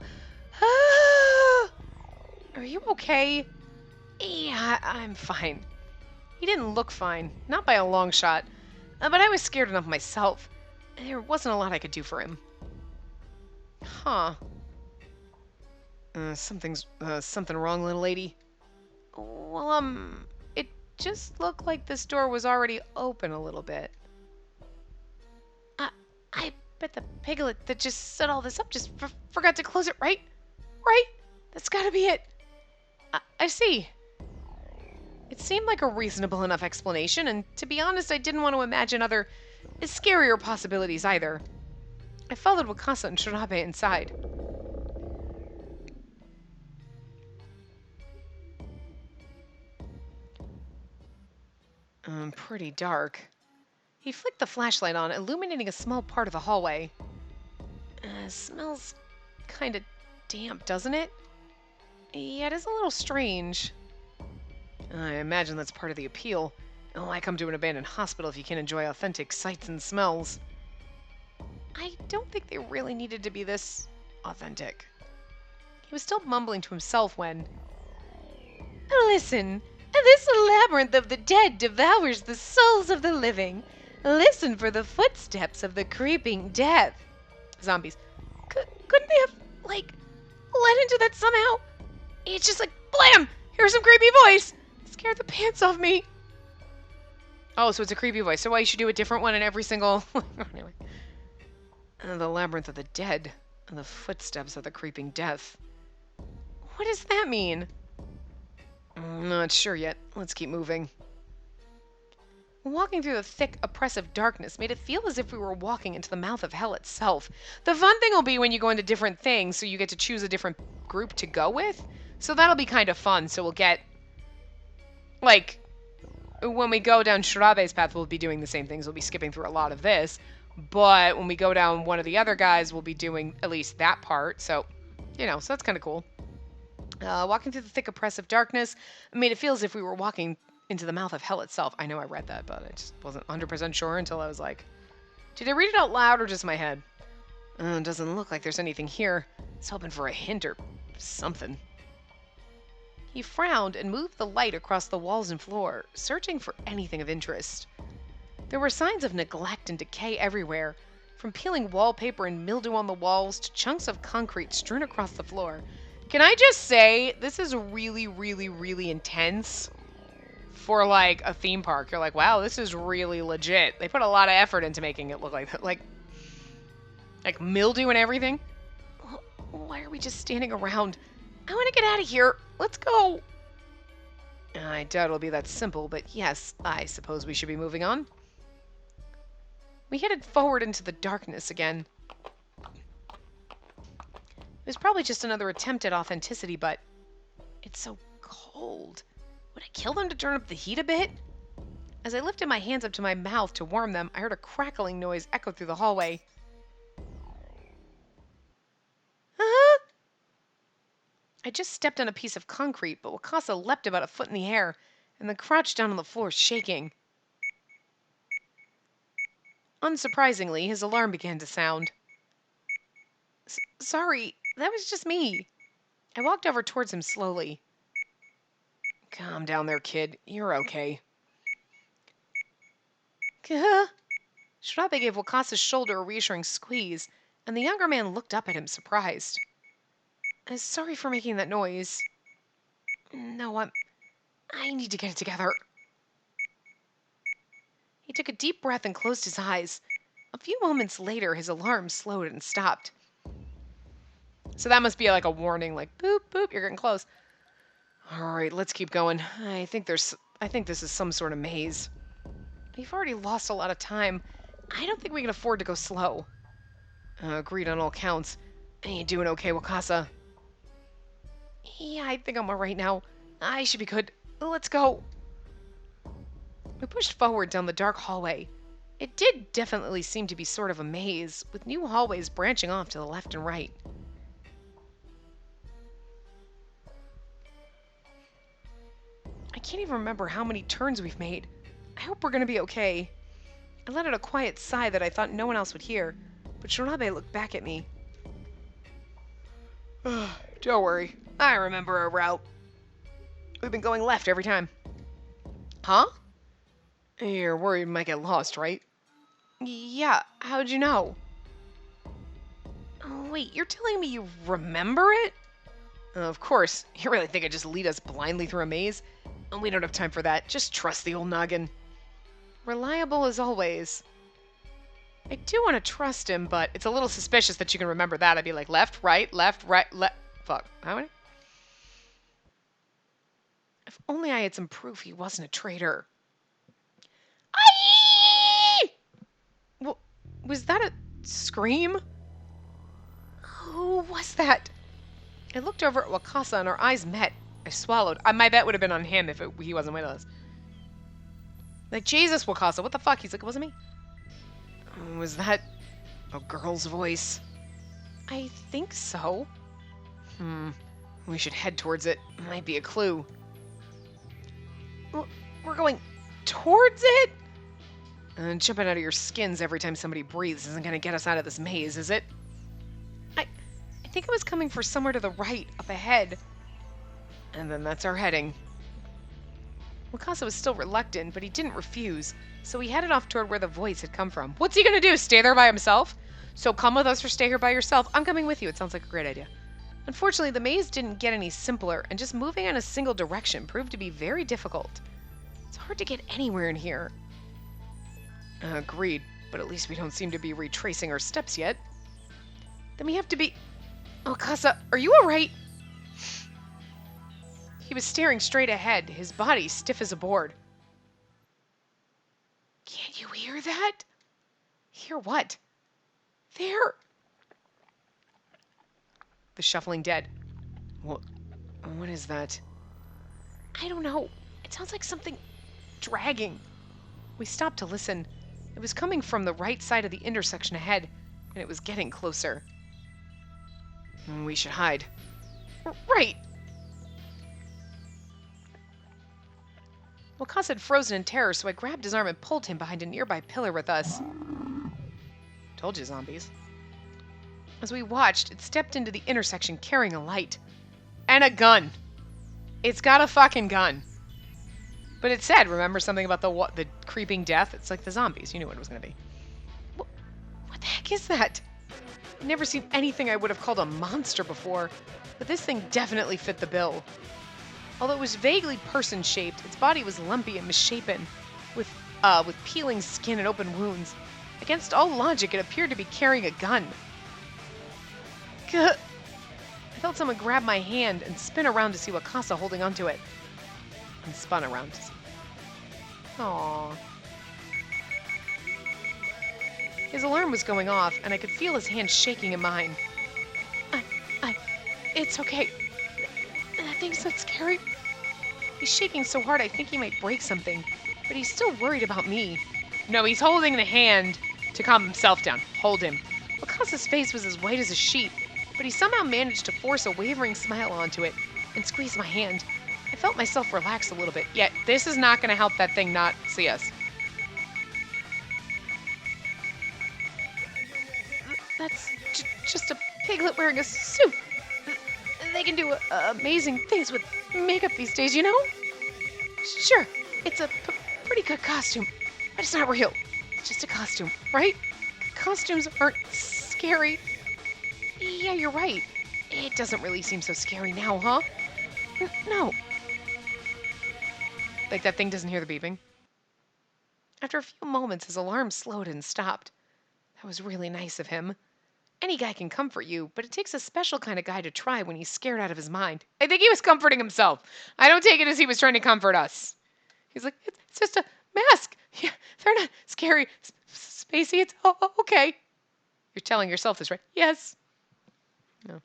Oh. Are you okay? Yeah, I'm fine. He didn't look fine, not by a long shot, but I was scared enough myself. There wasn't a lot I could do for him. Huh. Something wrong, little lady? Well, it just looked like this door was already open a little bit. I bet the piglet that just set all this up just forgot to close it, right? Right? That's gotta be it. I see. It seemed like a reasonable enough explanation, and to be honest, I didn't want to imagine other, scarier possibilities either. I followed Wakasa and Shirabe inside. Pretty dark. He flicked the flashlight on, illuminating a small part of the hallway. Smells kind of damp, doesn't it? Yeah, it is a little strange. I imagine that's part of the appeal. Why come to an abandoned hospital if you can't enjoy authentic sights and smells? I don't think they really needed to be this authentic. He was still mumbling to himself when... Listen, this labyrinth of the dead devours the souls of the living. Listen for the footsteps of the creeping death. Zombies. Couldn't they have, let into that somehow? It's just like, blam! Here's some creepy voice! Scared the pants off me. Oh, so it's a creepy voice. So why you should do a different one in every single... Anyway. The labyrinth of the dead. And the footsteps of the creeping death. What does that mean? I'm not sure yet. Let's keep moving. Walking through the thick, oppressive darkness made it feel as if we were walking into the mouth of hell itself. The fun thing will be when you go into different things, so you get to choose a different group to go with. So that'll be kind of fun. So we'll get, when we go down Shirabe's path, we'll be doing the same things. We'll be skipping through a lot of this. But when we go down one of the other guys, we'll be doing at least that part. So, so that's kind of cool. Walking through the thick, oppressive darkness made it feel as if we were walking into the mouth of hell itself. I know I read that, but I just wasn't 100% sure until I was like, did I read it out loud or just my head? It doesn't look like there's anything here. I was hoping for a hint or something. He frowned and moved the light across the walls and floor, searching for anything of interest. There were signs of neglect and decay everywhere, from peeling wallpaper and mildew on the walls to chunks of concrete strewn across the floor. Can I just say, this is really, really, really intense for, a theme park. You're like, wow, this is really legit. They put a lot of effort into making it look like that. Like mildew and everything. Why are we just standing around? I want to get out of here. Let's go. I doubt it'll be that simple, but yes, I suppose we should be moving on. We headed forward into the darkness again. It was probably just another attempt at authenticity, but it's so cold. Would I kill them to turn up the heat a bit? As I lifted my hands up to my mouth to warm them, I heard a crackling noise echo through the hallway. Huh? I just stepped on a piece of concrete, but Wakasa leapt about a foot in the air and then crouched down on the floor, shaking. Unsurprisingly, his alarm began to sound. Sorry, that was just me. I walked over towards him slowly. Calm down there, kid. You're okay. Shirabe gave Wakasa's shoulder a reassuring squeeze, and the younger man looked up at him, surprised. Sorry for making that noise. No, I need to get it together. He took a deep breath and closed his eyes. A few moments later, his alarm slowed and stopped. So that must be like a warning, like, boop, boop, you're getting close. All right, let's keep going. I think this is some sort of maze. We've already lost a lot of time. I don't think we can afford to go slow. Agreed on all counts. You doing okay, Wakasa? Yeah, I think I'm alright now. I should be good. Let's go. We pushed forward down the dark hallway. It did definitely seem to be sort of a maze, with new hallways branching off to the left and right. I can't even remember how many turns we've made. I hope we're gonna be okay. I let out a quiet sigh that I thought no one else would hear, but Shirabe looked back at me. Don't worry, I remember our route. We've been going left every time. Huh? You're worried we might get lost, right? Yeah, how'd you know? Oh, wait, you're telling me you remember it? Of course, you really think I'd just lead us blindly through a maze? We don't have time for that, just trust the old noggin. Reliable as always. I do want to trust him, but it's a little suspicious that you can remember that. I'd be like, left, right, left, right, left. Fuck. How many? If only I had some proof he wasn't a traitor. Aye! Well, was that a scream? Who was that? I looked over at Wakasa and our eyes met. I swallowed. My bet would have been on him if he wasn't with us. Like, Jesus, Wakasa, what the fuck? He's like, it wasn't me. Was that a girl's voice? I think so. We should head towards it. Might be a clue. We're going towards it? Jumping out of your skins every time somebody breathes isn't going to get us out of this maze, is it? I think I was coming for somewhere to the right, up ahead. And then that's our heading. Wakasa was still reluctant, but he didn't refuse, so he headed off toward where the voice had come from. What's he gonna do, stay there by himself? So come with us or stay here by yourself. I'm coming with you. It sounds like a great idea. Unfortunately, the maze didn't get any simpler, and just moving in a single direction proved to be very difficult. It's hard to get anywhere in here. Agreed, but at least we don't seem to be retracing our steps yet. Then we have to be... Wakasa, are you alright? He was staring straight ahead, his body stiff as a board. Can't you hear that? Hear what? There. The shuffling dead. What is that? I don't know. It sounds like something dragging. We stopped to listen. It was coming from the right side of the intersection ahead, and it was getting closer. We should hide. Right. Wakasa had frozen in terror, so I grabbed his arm and pulled him behind a nearby pillar with us. Told you, zombies. As we watched, it stepped into the intersection carrying a light. And a gun. It's got a fucking gun. But it said, remember something about the creeping death? It's like the zombies. You knew what it was going to be. What the heck is that? I'd never seen anything I would have called a monster before, but this thing definitely fit the bill. Although it was vaguely person-shaped, its body was lumpy and misshapen, with peeling skin and open wounds. Against all logic, it appeared to be carrying a gun. Gah! I felt someone grab my hand and spin around to see Wakasa holding onto it. And spun around to see. Aww. His alarm was going off, and I could feel his hand shaking in mine. It's okay. That thing's so scary. He's shaking so hard I think he might break something, but he's still worried about me. No, he's holding the hand to calm himself down. Hold him. Wakasa's face was as white as a sheet, but he somehow managed to force a wavering smile onto it and squeeze my hand. I felt myself relax a little bit, yet this is not going to help that thing not see us. That's just a piglet wearing a suit. They can do amazing things with makeup these days, you know? Sure, it's a pretty good costume, but it's not real. It's just a costume, right? Costumes aren't scary. Yeah, you're right. It doesn't really seem so scary now, huh? No. Like that thing doesn't hear the beeping? After a few moments, his alarm slowed and stopped. That was really nice of him. Any guy can comfort you, but it takes a special kind of guy to try when he's scared out of his mind. I think he was comforting himself. I don't take it as he was trying to comfort us. He's like, it's just a mask. Yeah, they're not scary. Spacey, it's okay. You're telling yourself this, right? Yes. No.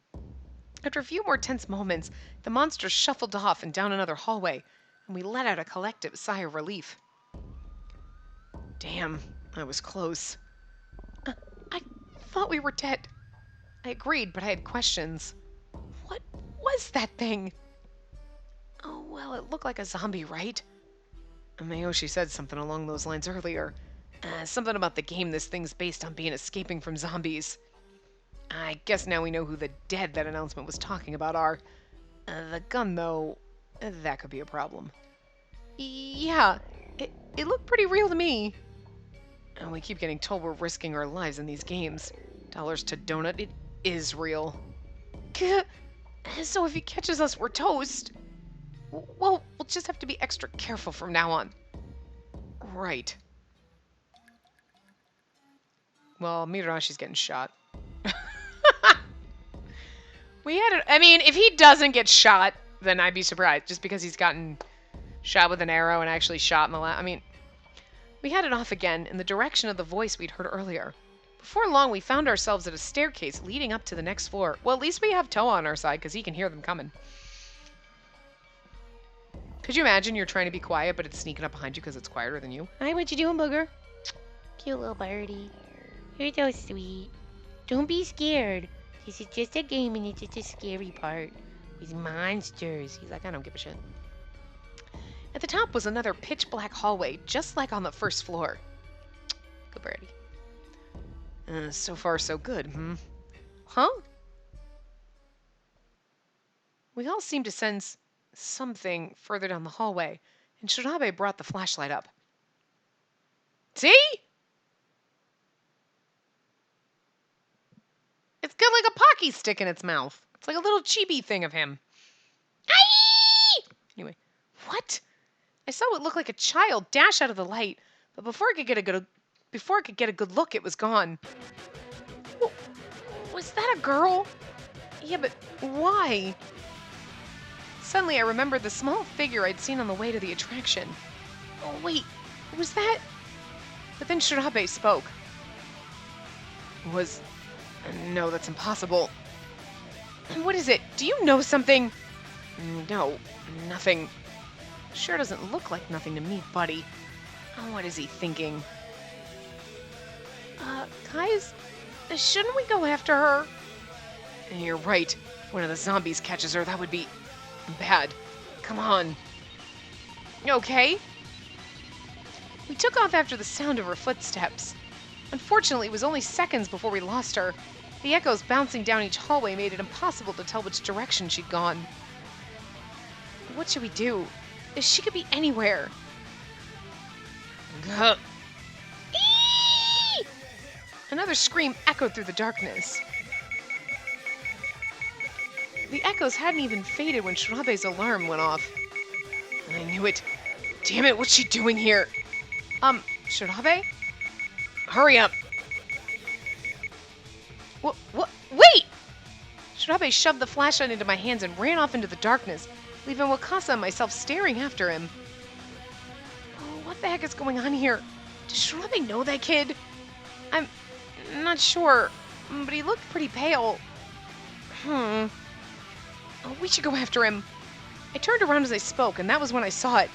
After a few more tense moments, the monster shuffled off and down another hallway, and we let out a collective sigh of relief. Damn, I was close. I thought we were dead. I agreed, but I had questions. What was that thing? Oh, well, it looked like a zombie, right? Mayoshi said something along those lines earlier. Something about the game this thing's based on being escaping from zombies. I guess now we know who the dead that announcement was talking about are. The gun, though, that could be a problem. Yeah, it looked pretty real to me. And we keep getting told we're risking our lives in these games. Dollars to donut, it is real. So if he catches us, we're toast. Well, we'll just have to be extra careful from now on. Right. Well, Mirashi's getting shot. I mean, if he doesn't get shot, then I'd be surprised. Just because he's gotten shot with an arrow and actually shot in the I mean, we had it off again in the direction of the voice we'd heard earlier. Before long, we found ourselves at a staircase leading up to the next floor. Well, at least we have Toa on our side because he can hear them coming. Could you imagine you're trying to be quiet, but it's sneaking up behind you because it's quieter than you? Hi, what you doing, Booger? Cute little birdie. You're so sweet. Don't be scared. This is just a game and it's just a scary part. These monsters. He's like, I don't give a shit. At the top was another pitch black hallway, just like on the first floor. Good birdie. So far, so good, Huh? We all seemed to sense something further down the hallway, and Shirabe brought the flashlight up. See? It's got like a Pocky stick in its mouth. It's like a little chibi thing of him. Aye! Anyway, what? I saw what looked like a child dash out of the light, but before I could get a good look, it was gone. Was that a girl? Yeah, but why? Suddenly, I remembered the small figure I'd seen on the way to the attraction. Oh, wait, was that? But then Shirabe spoke. No, that's impossible. What is it? Do you know something? No, nothing. Sure doesn't look like nothing to me, buddy. Oh, what is he thinking? Guys, shouldn't we go after her? You're right. If one of the zombies catches her, that would be bad. Come on. Okay. We took off after the sound of her footsteps. Unfortunately, it was only seconds before we lost her. The echoes bouncing down each hallway made it impossible to tell which direction she'd gone. What should we do? She could be anywhere. Another scream echoed through the darkness. The echoes hadn't even faded when Shirabe's alarm went off. I knew it. Damn it, what's she doing here? Shirabe? Hurry up. What? Wait! Shirabe shoved the flashlight into my hands and ran off into the darkness, leaving Wakasa and myself staring after him. Oh, what the heck is going on here? Does Shirabe know that kid? I'm not sure, but he looked pretty pale. Oh, we should go after him. I turned around as I spoke, and that was when I saw it.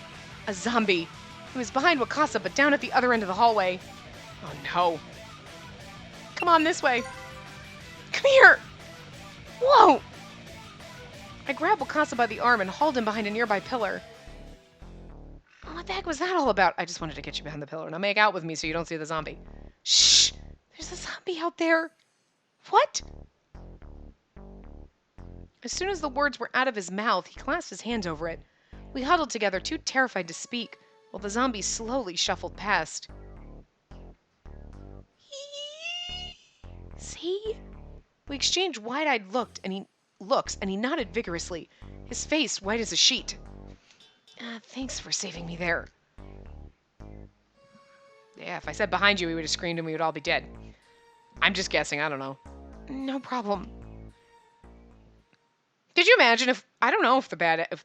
A zombie. He was behind Wakasa, but down at the other end of the hallway. Oh no. Come on, this way. Come here. Whoa. I grabbed Wakasa by the arm and hauled him behind a nearby pillar. What the heck was that all about? I just wanted to get you behind the pillar. Now make out with me so you don't see the zombie. Shh. There's a zombie out there. What? As soon as the words were out of his mouth, he clasped his hands over it. We huddled together, too terrified to speak, while the zombie slowly shuffled past. See? We exchanged wide-eyed looks, and he nodded vigorously, his face white as a sheet. Thanks for saving me there. Yeah, if I said behind you, he would have screamed and we would all be dead. I'm just guessing, I don't know. No problem. Did you imagine if, I don't know if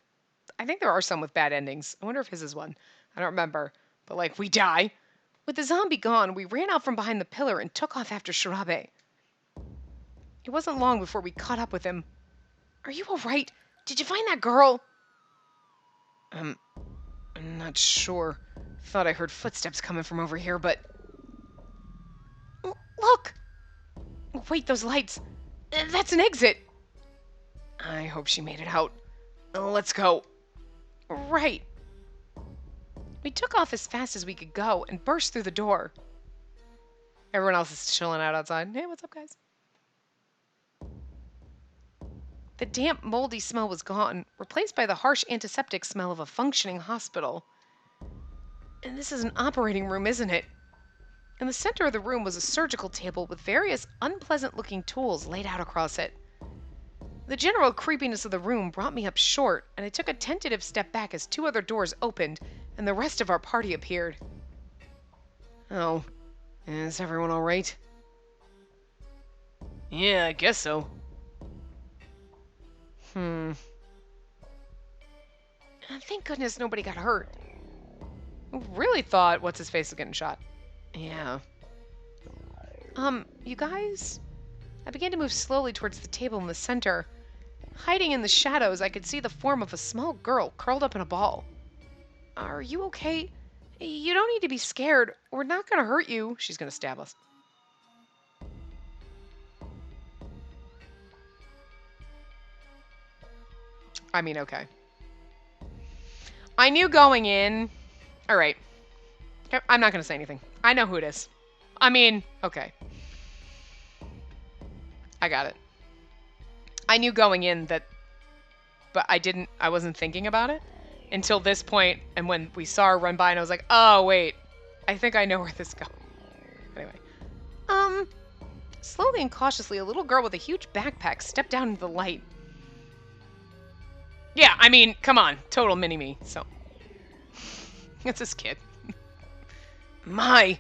I think there are some with bad endings. I wonder if his is one. I don't remember. But like, we die. With the zombie gone, we ran out from behind the pillar and took off after Shirabe. It wasn't long before we caught up with him. Are you alright? Did you find that girl? I'm not sure. Thought I heard footsteps coming from over here, but... Look! Wait, those lights. That's an exit. I hope she made it out. Let's go. Right. We took off as fast as we could go and burst through the door. Everyone else is chilling out outside. Hey, what's up, guys? The damp, moldy smell was gone, replaced by the harsh antiseptic smell of a functioning hospital. And this is an operating room, isn't it? In the center of the room was a surgical table with various unpleasant-looking tools laid out across it. The general creepiness of the room brought me up short, and I took a tentative step back as two other doors opened, and the rest of our party appeared. Oh, is everyone all right? Yeah, I guess so. Hmm. Thank goodness nobody got hurt. Really thought what's-his-face was getting shot. Yeah. You guys? I began to move slowly towards the table in the center. Hiding in the shadows, I could see the form of a small girl curled up in a ball. Are you okay? You don't need to be scared. We're not gonna hurt you. She's gonna stab us. I mean, okay. I knew going in. Alright. I'm not gonna say anything. I know who it is. I mean, okay. I got it. I knew going in that, but I wasn't thinking about it until this point, and when we saw her run by, and I was like, oh, wait, I think I know where this goes. Anyway. Slowly and cautiously, a little girl with a huge backpack stepped down into the light. Yeah, I mean, come on, total mini-me, so. It's this kid. My.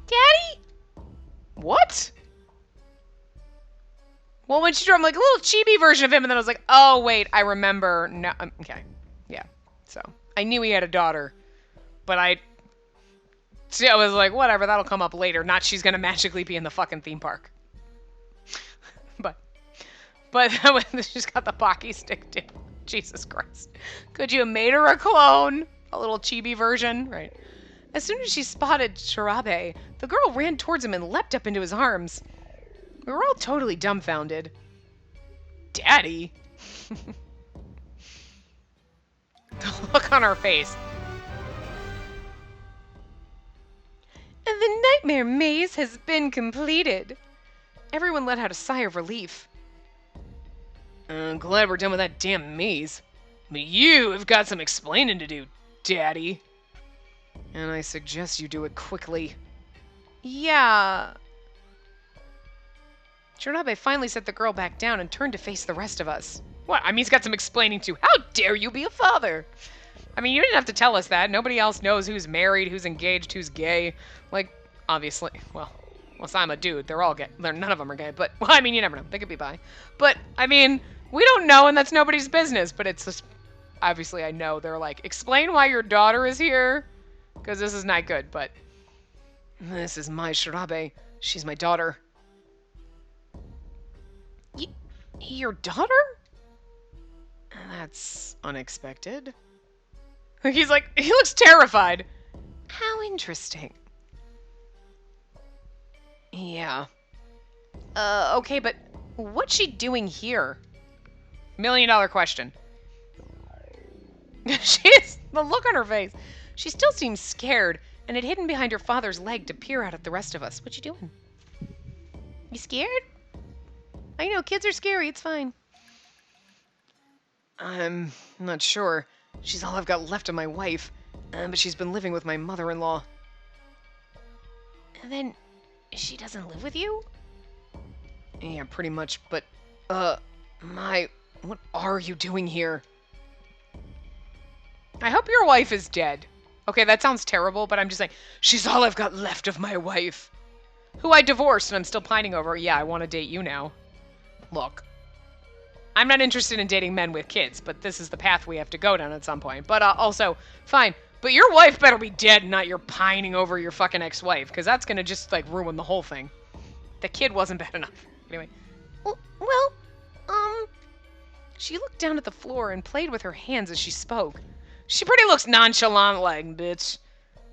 Daddy? What? Well, when she drew, I'm like a little chibi version of him, and then I was like, oh, wait, I remember. No, okay. Yeah. So, I knew he had a daughter, but I was like, whatever, that'll come up later. Not she's gonna magically be in the fucking theme park. But she's got the Pocky stick, too. Jesus Christ. Could you have made her a clone? A little chibi version? Right. As soon as she spotted Shirabe, the girl ran towards him and leapt up into his arms. We were all totally dumbfounded. Daddy? The look on her face. And the nightmare maze has been completed. Everyone let out a sigh of relief. I'm glad we're done with that damn maze. But you have got some explaining to do, Daddy. And I suggest you do it quickly. Yeah. Shirabe finally set the girl back down and turned to face the rest of us. What? I mean, he's got some explaining to. How dare you be a father? I mean, you didn't have to tell us that. Nobody else knows who's married, who's engaged, who's gay. Like, obviously, well, unless I'm a dude, they're all gay. None of them are gay, but, well, I mean, you never know. They could be bi. But, I mean, we don't know, and that's nobody's business, but it's just, obviously I know. They're like, explain why your daughter is here, because this is not good, but this is my Shirabe. She's my daughter. Your daughter? That's unexpected. He's like, he looks terrified. How interesting. Yeah. Okay, but what's she doing here? $1 million question. She's the look on her face. She still seems scared and had hidden behind her father's leg to peer out at the rest of us. What you doing? You scared? I know, kids are scary. It's fine. I'm not sure. She's all I've got left of my wife, but she's been living with my mother-in-law. And then, she doesn't live with you? Yeah, pretty much, but, what are you doing here? I hope your wife is dead. Okay, that sounds terrible, but I'm just saying, she's all I've got left of my wife. Who I divorced and I'm still pining over. Yeah, I want to date you now. Look. I'm not interested in dating men with kids, but this is the path we have to go down at some point. But also, fine. But your wife better be dead, not you're pining over your fucking ex-wife, because that's going to just, like, ruin the whole thing. The kid wasn't bad enough. Anyway. Well, she looked down at the floor and played with her hands as she spoke. She pretty looks nonchalant like, bitch,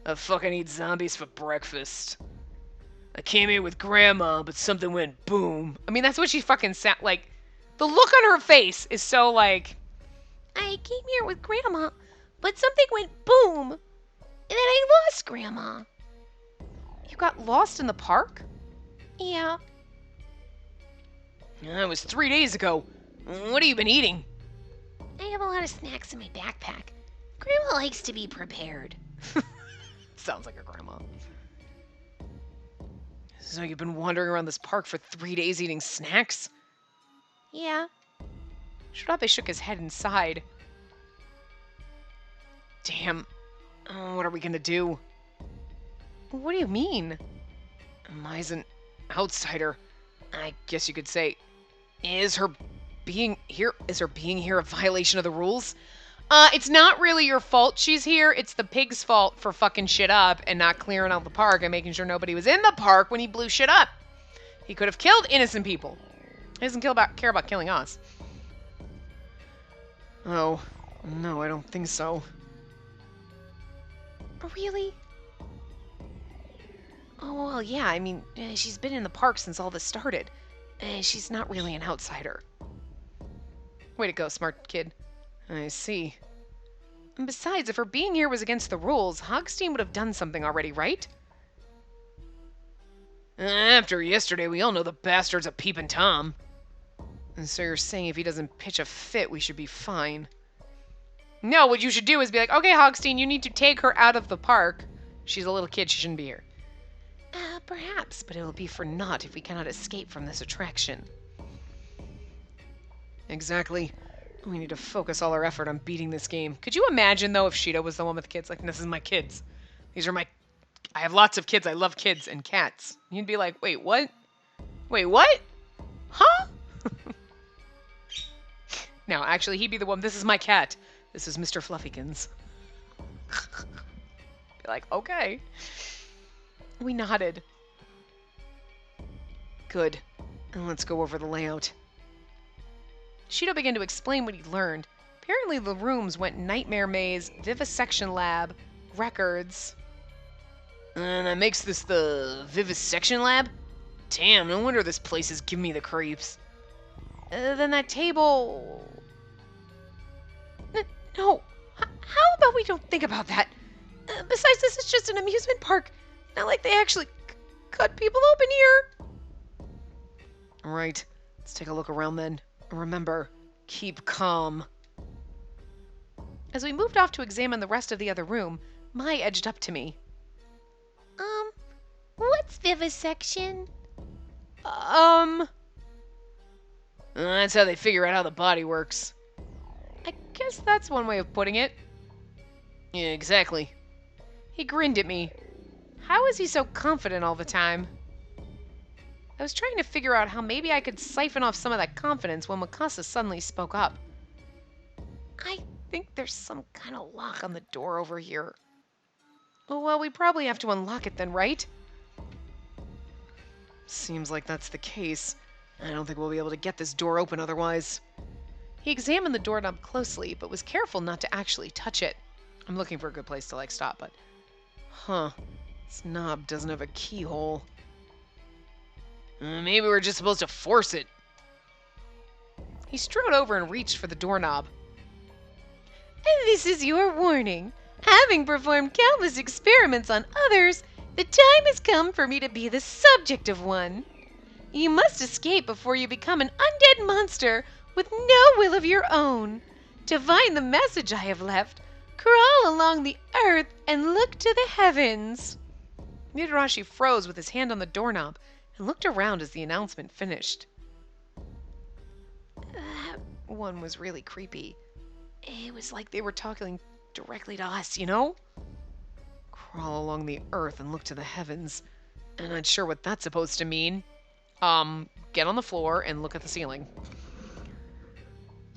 I fucking eat zombies for breakfast. I came here with Grandma, but something went boom. I mean, that's what she fucking sound like. The look on her face is so like, I came here with Grandma, but something went boom, and then I lost Grandma. You got lost in the park? Yeah. That was 3 days ago. What have you been eating? I have a lot of snacks in my backpack. Grandma likes to be prepared. Sounds like a grandma. So you've been wandering around this park for 3 days eating snacks? Yeah. Shirabe shook his head and sighed. Damn. What are we gonna do? What do you mean? Mai's an outsider. I guess you could say, is her being here a violation of the rules? It's not really your fault she's here. It's the pig's fault for fucking shit up and not clearing out the park and making sure nobody was in the park when he blew shit up. He could have killed innocent people. He doesn't care about killing us. Oh, no, I don't think so. Really? Oh, well, yeah, I mean, she's been in the park since all this started. She's not really an outsider. Way to go, smart kid. I see. And besides, if her being here was against the rules, Hogstein would have done something already, right? After yesterday, we all know the bastard's a peeping Tom. And so you're saying if he doesn't pitch a fit, we should be fine. No, what you should do is be like, okay, Hogstein, you need to take her out of the park. She's a little kid, she shouldn't be here. Perhaps, but it will be for naught if we cannot escape from this attraction. Exactly. We need to focus all our effort on beating this game. Could you imagine, though, if Shido was the one with the kids? Like, this is my kids. These are my... I have lots of kids. I love kids and cats. You'd be like, wait, what? Wait, what? Huh? No, actually, he'd be the one. This is my cat. This is Mr. Fluffykins. Be like, okay. We nodded. Good. And let's go over the layout. Shido began to explain what he'd learned. Apparently the rooms went Nightmare Maze, Vivisection Lab, Records. And that makes this the Vivisection Lab? Damn, no wonder this place is giving me the creeps. Then that table... No. How about we don't think about that? Besides, this is just an amusement park. Not like they actually cut people open here. Alright, let's take a look around then. Remember, keep calm. As we moved off to examine the rest of the other room, Mai edged up to me. What's vivisection? That's how they figure out how the body works. I guess that's one way of putting it. Yeah, exactly. He grinned at me. How is he so confident all the time? I was trying to figure out how maybe I could siphon off some of that confidence when Mikasa suddenly spoke up. I think there's some kind of lock on the door over here. Well, we probably have to unlock it then, right? Seems like that's the case. I don't think we'll be able to get this door open otherwise. He examined the doorknob closely, but was careful not to actually touch it. I'm looking for a good place to, stop, but... Huh. This knob doesn't have a keyhole. Maybe we're just supposed to force it. He strode over and reached for the doorknob. This is your warning. Having performed countless experiments on others, the time has come for me to be the subject of one. You must escape before you become an undead monster with no will of your own. To find the message I have left, crawl along the earth and look to the heavens. Mitarashi froze with his hand on the doorknob and looked around as the announcement finished. That one was really creepy. It was like they were talking directly to us, you know? Crawl along the earth and look to the heavens. I'm not sure what that's supposed to mean. Get on the floor and look at the ceiling.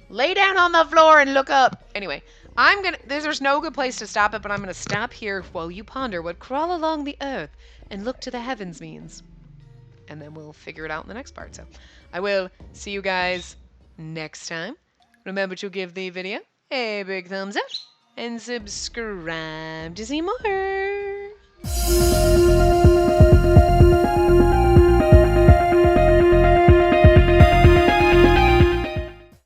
Lay down on the floor and look up. Anyway, there's no good place to stop it, but I'm gonna stop here while you ponder what crawl along the earth and look to the heavens means. And then we'll figure it out in the next part. So I will see you guys next time. Remember to give the video a big thumbs up and subscribe to see more.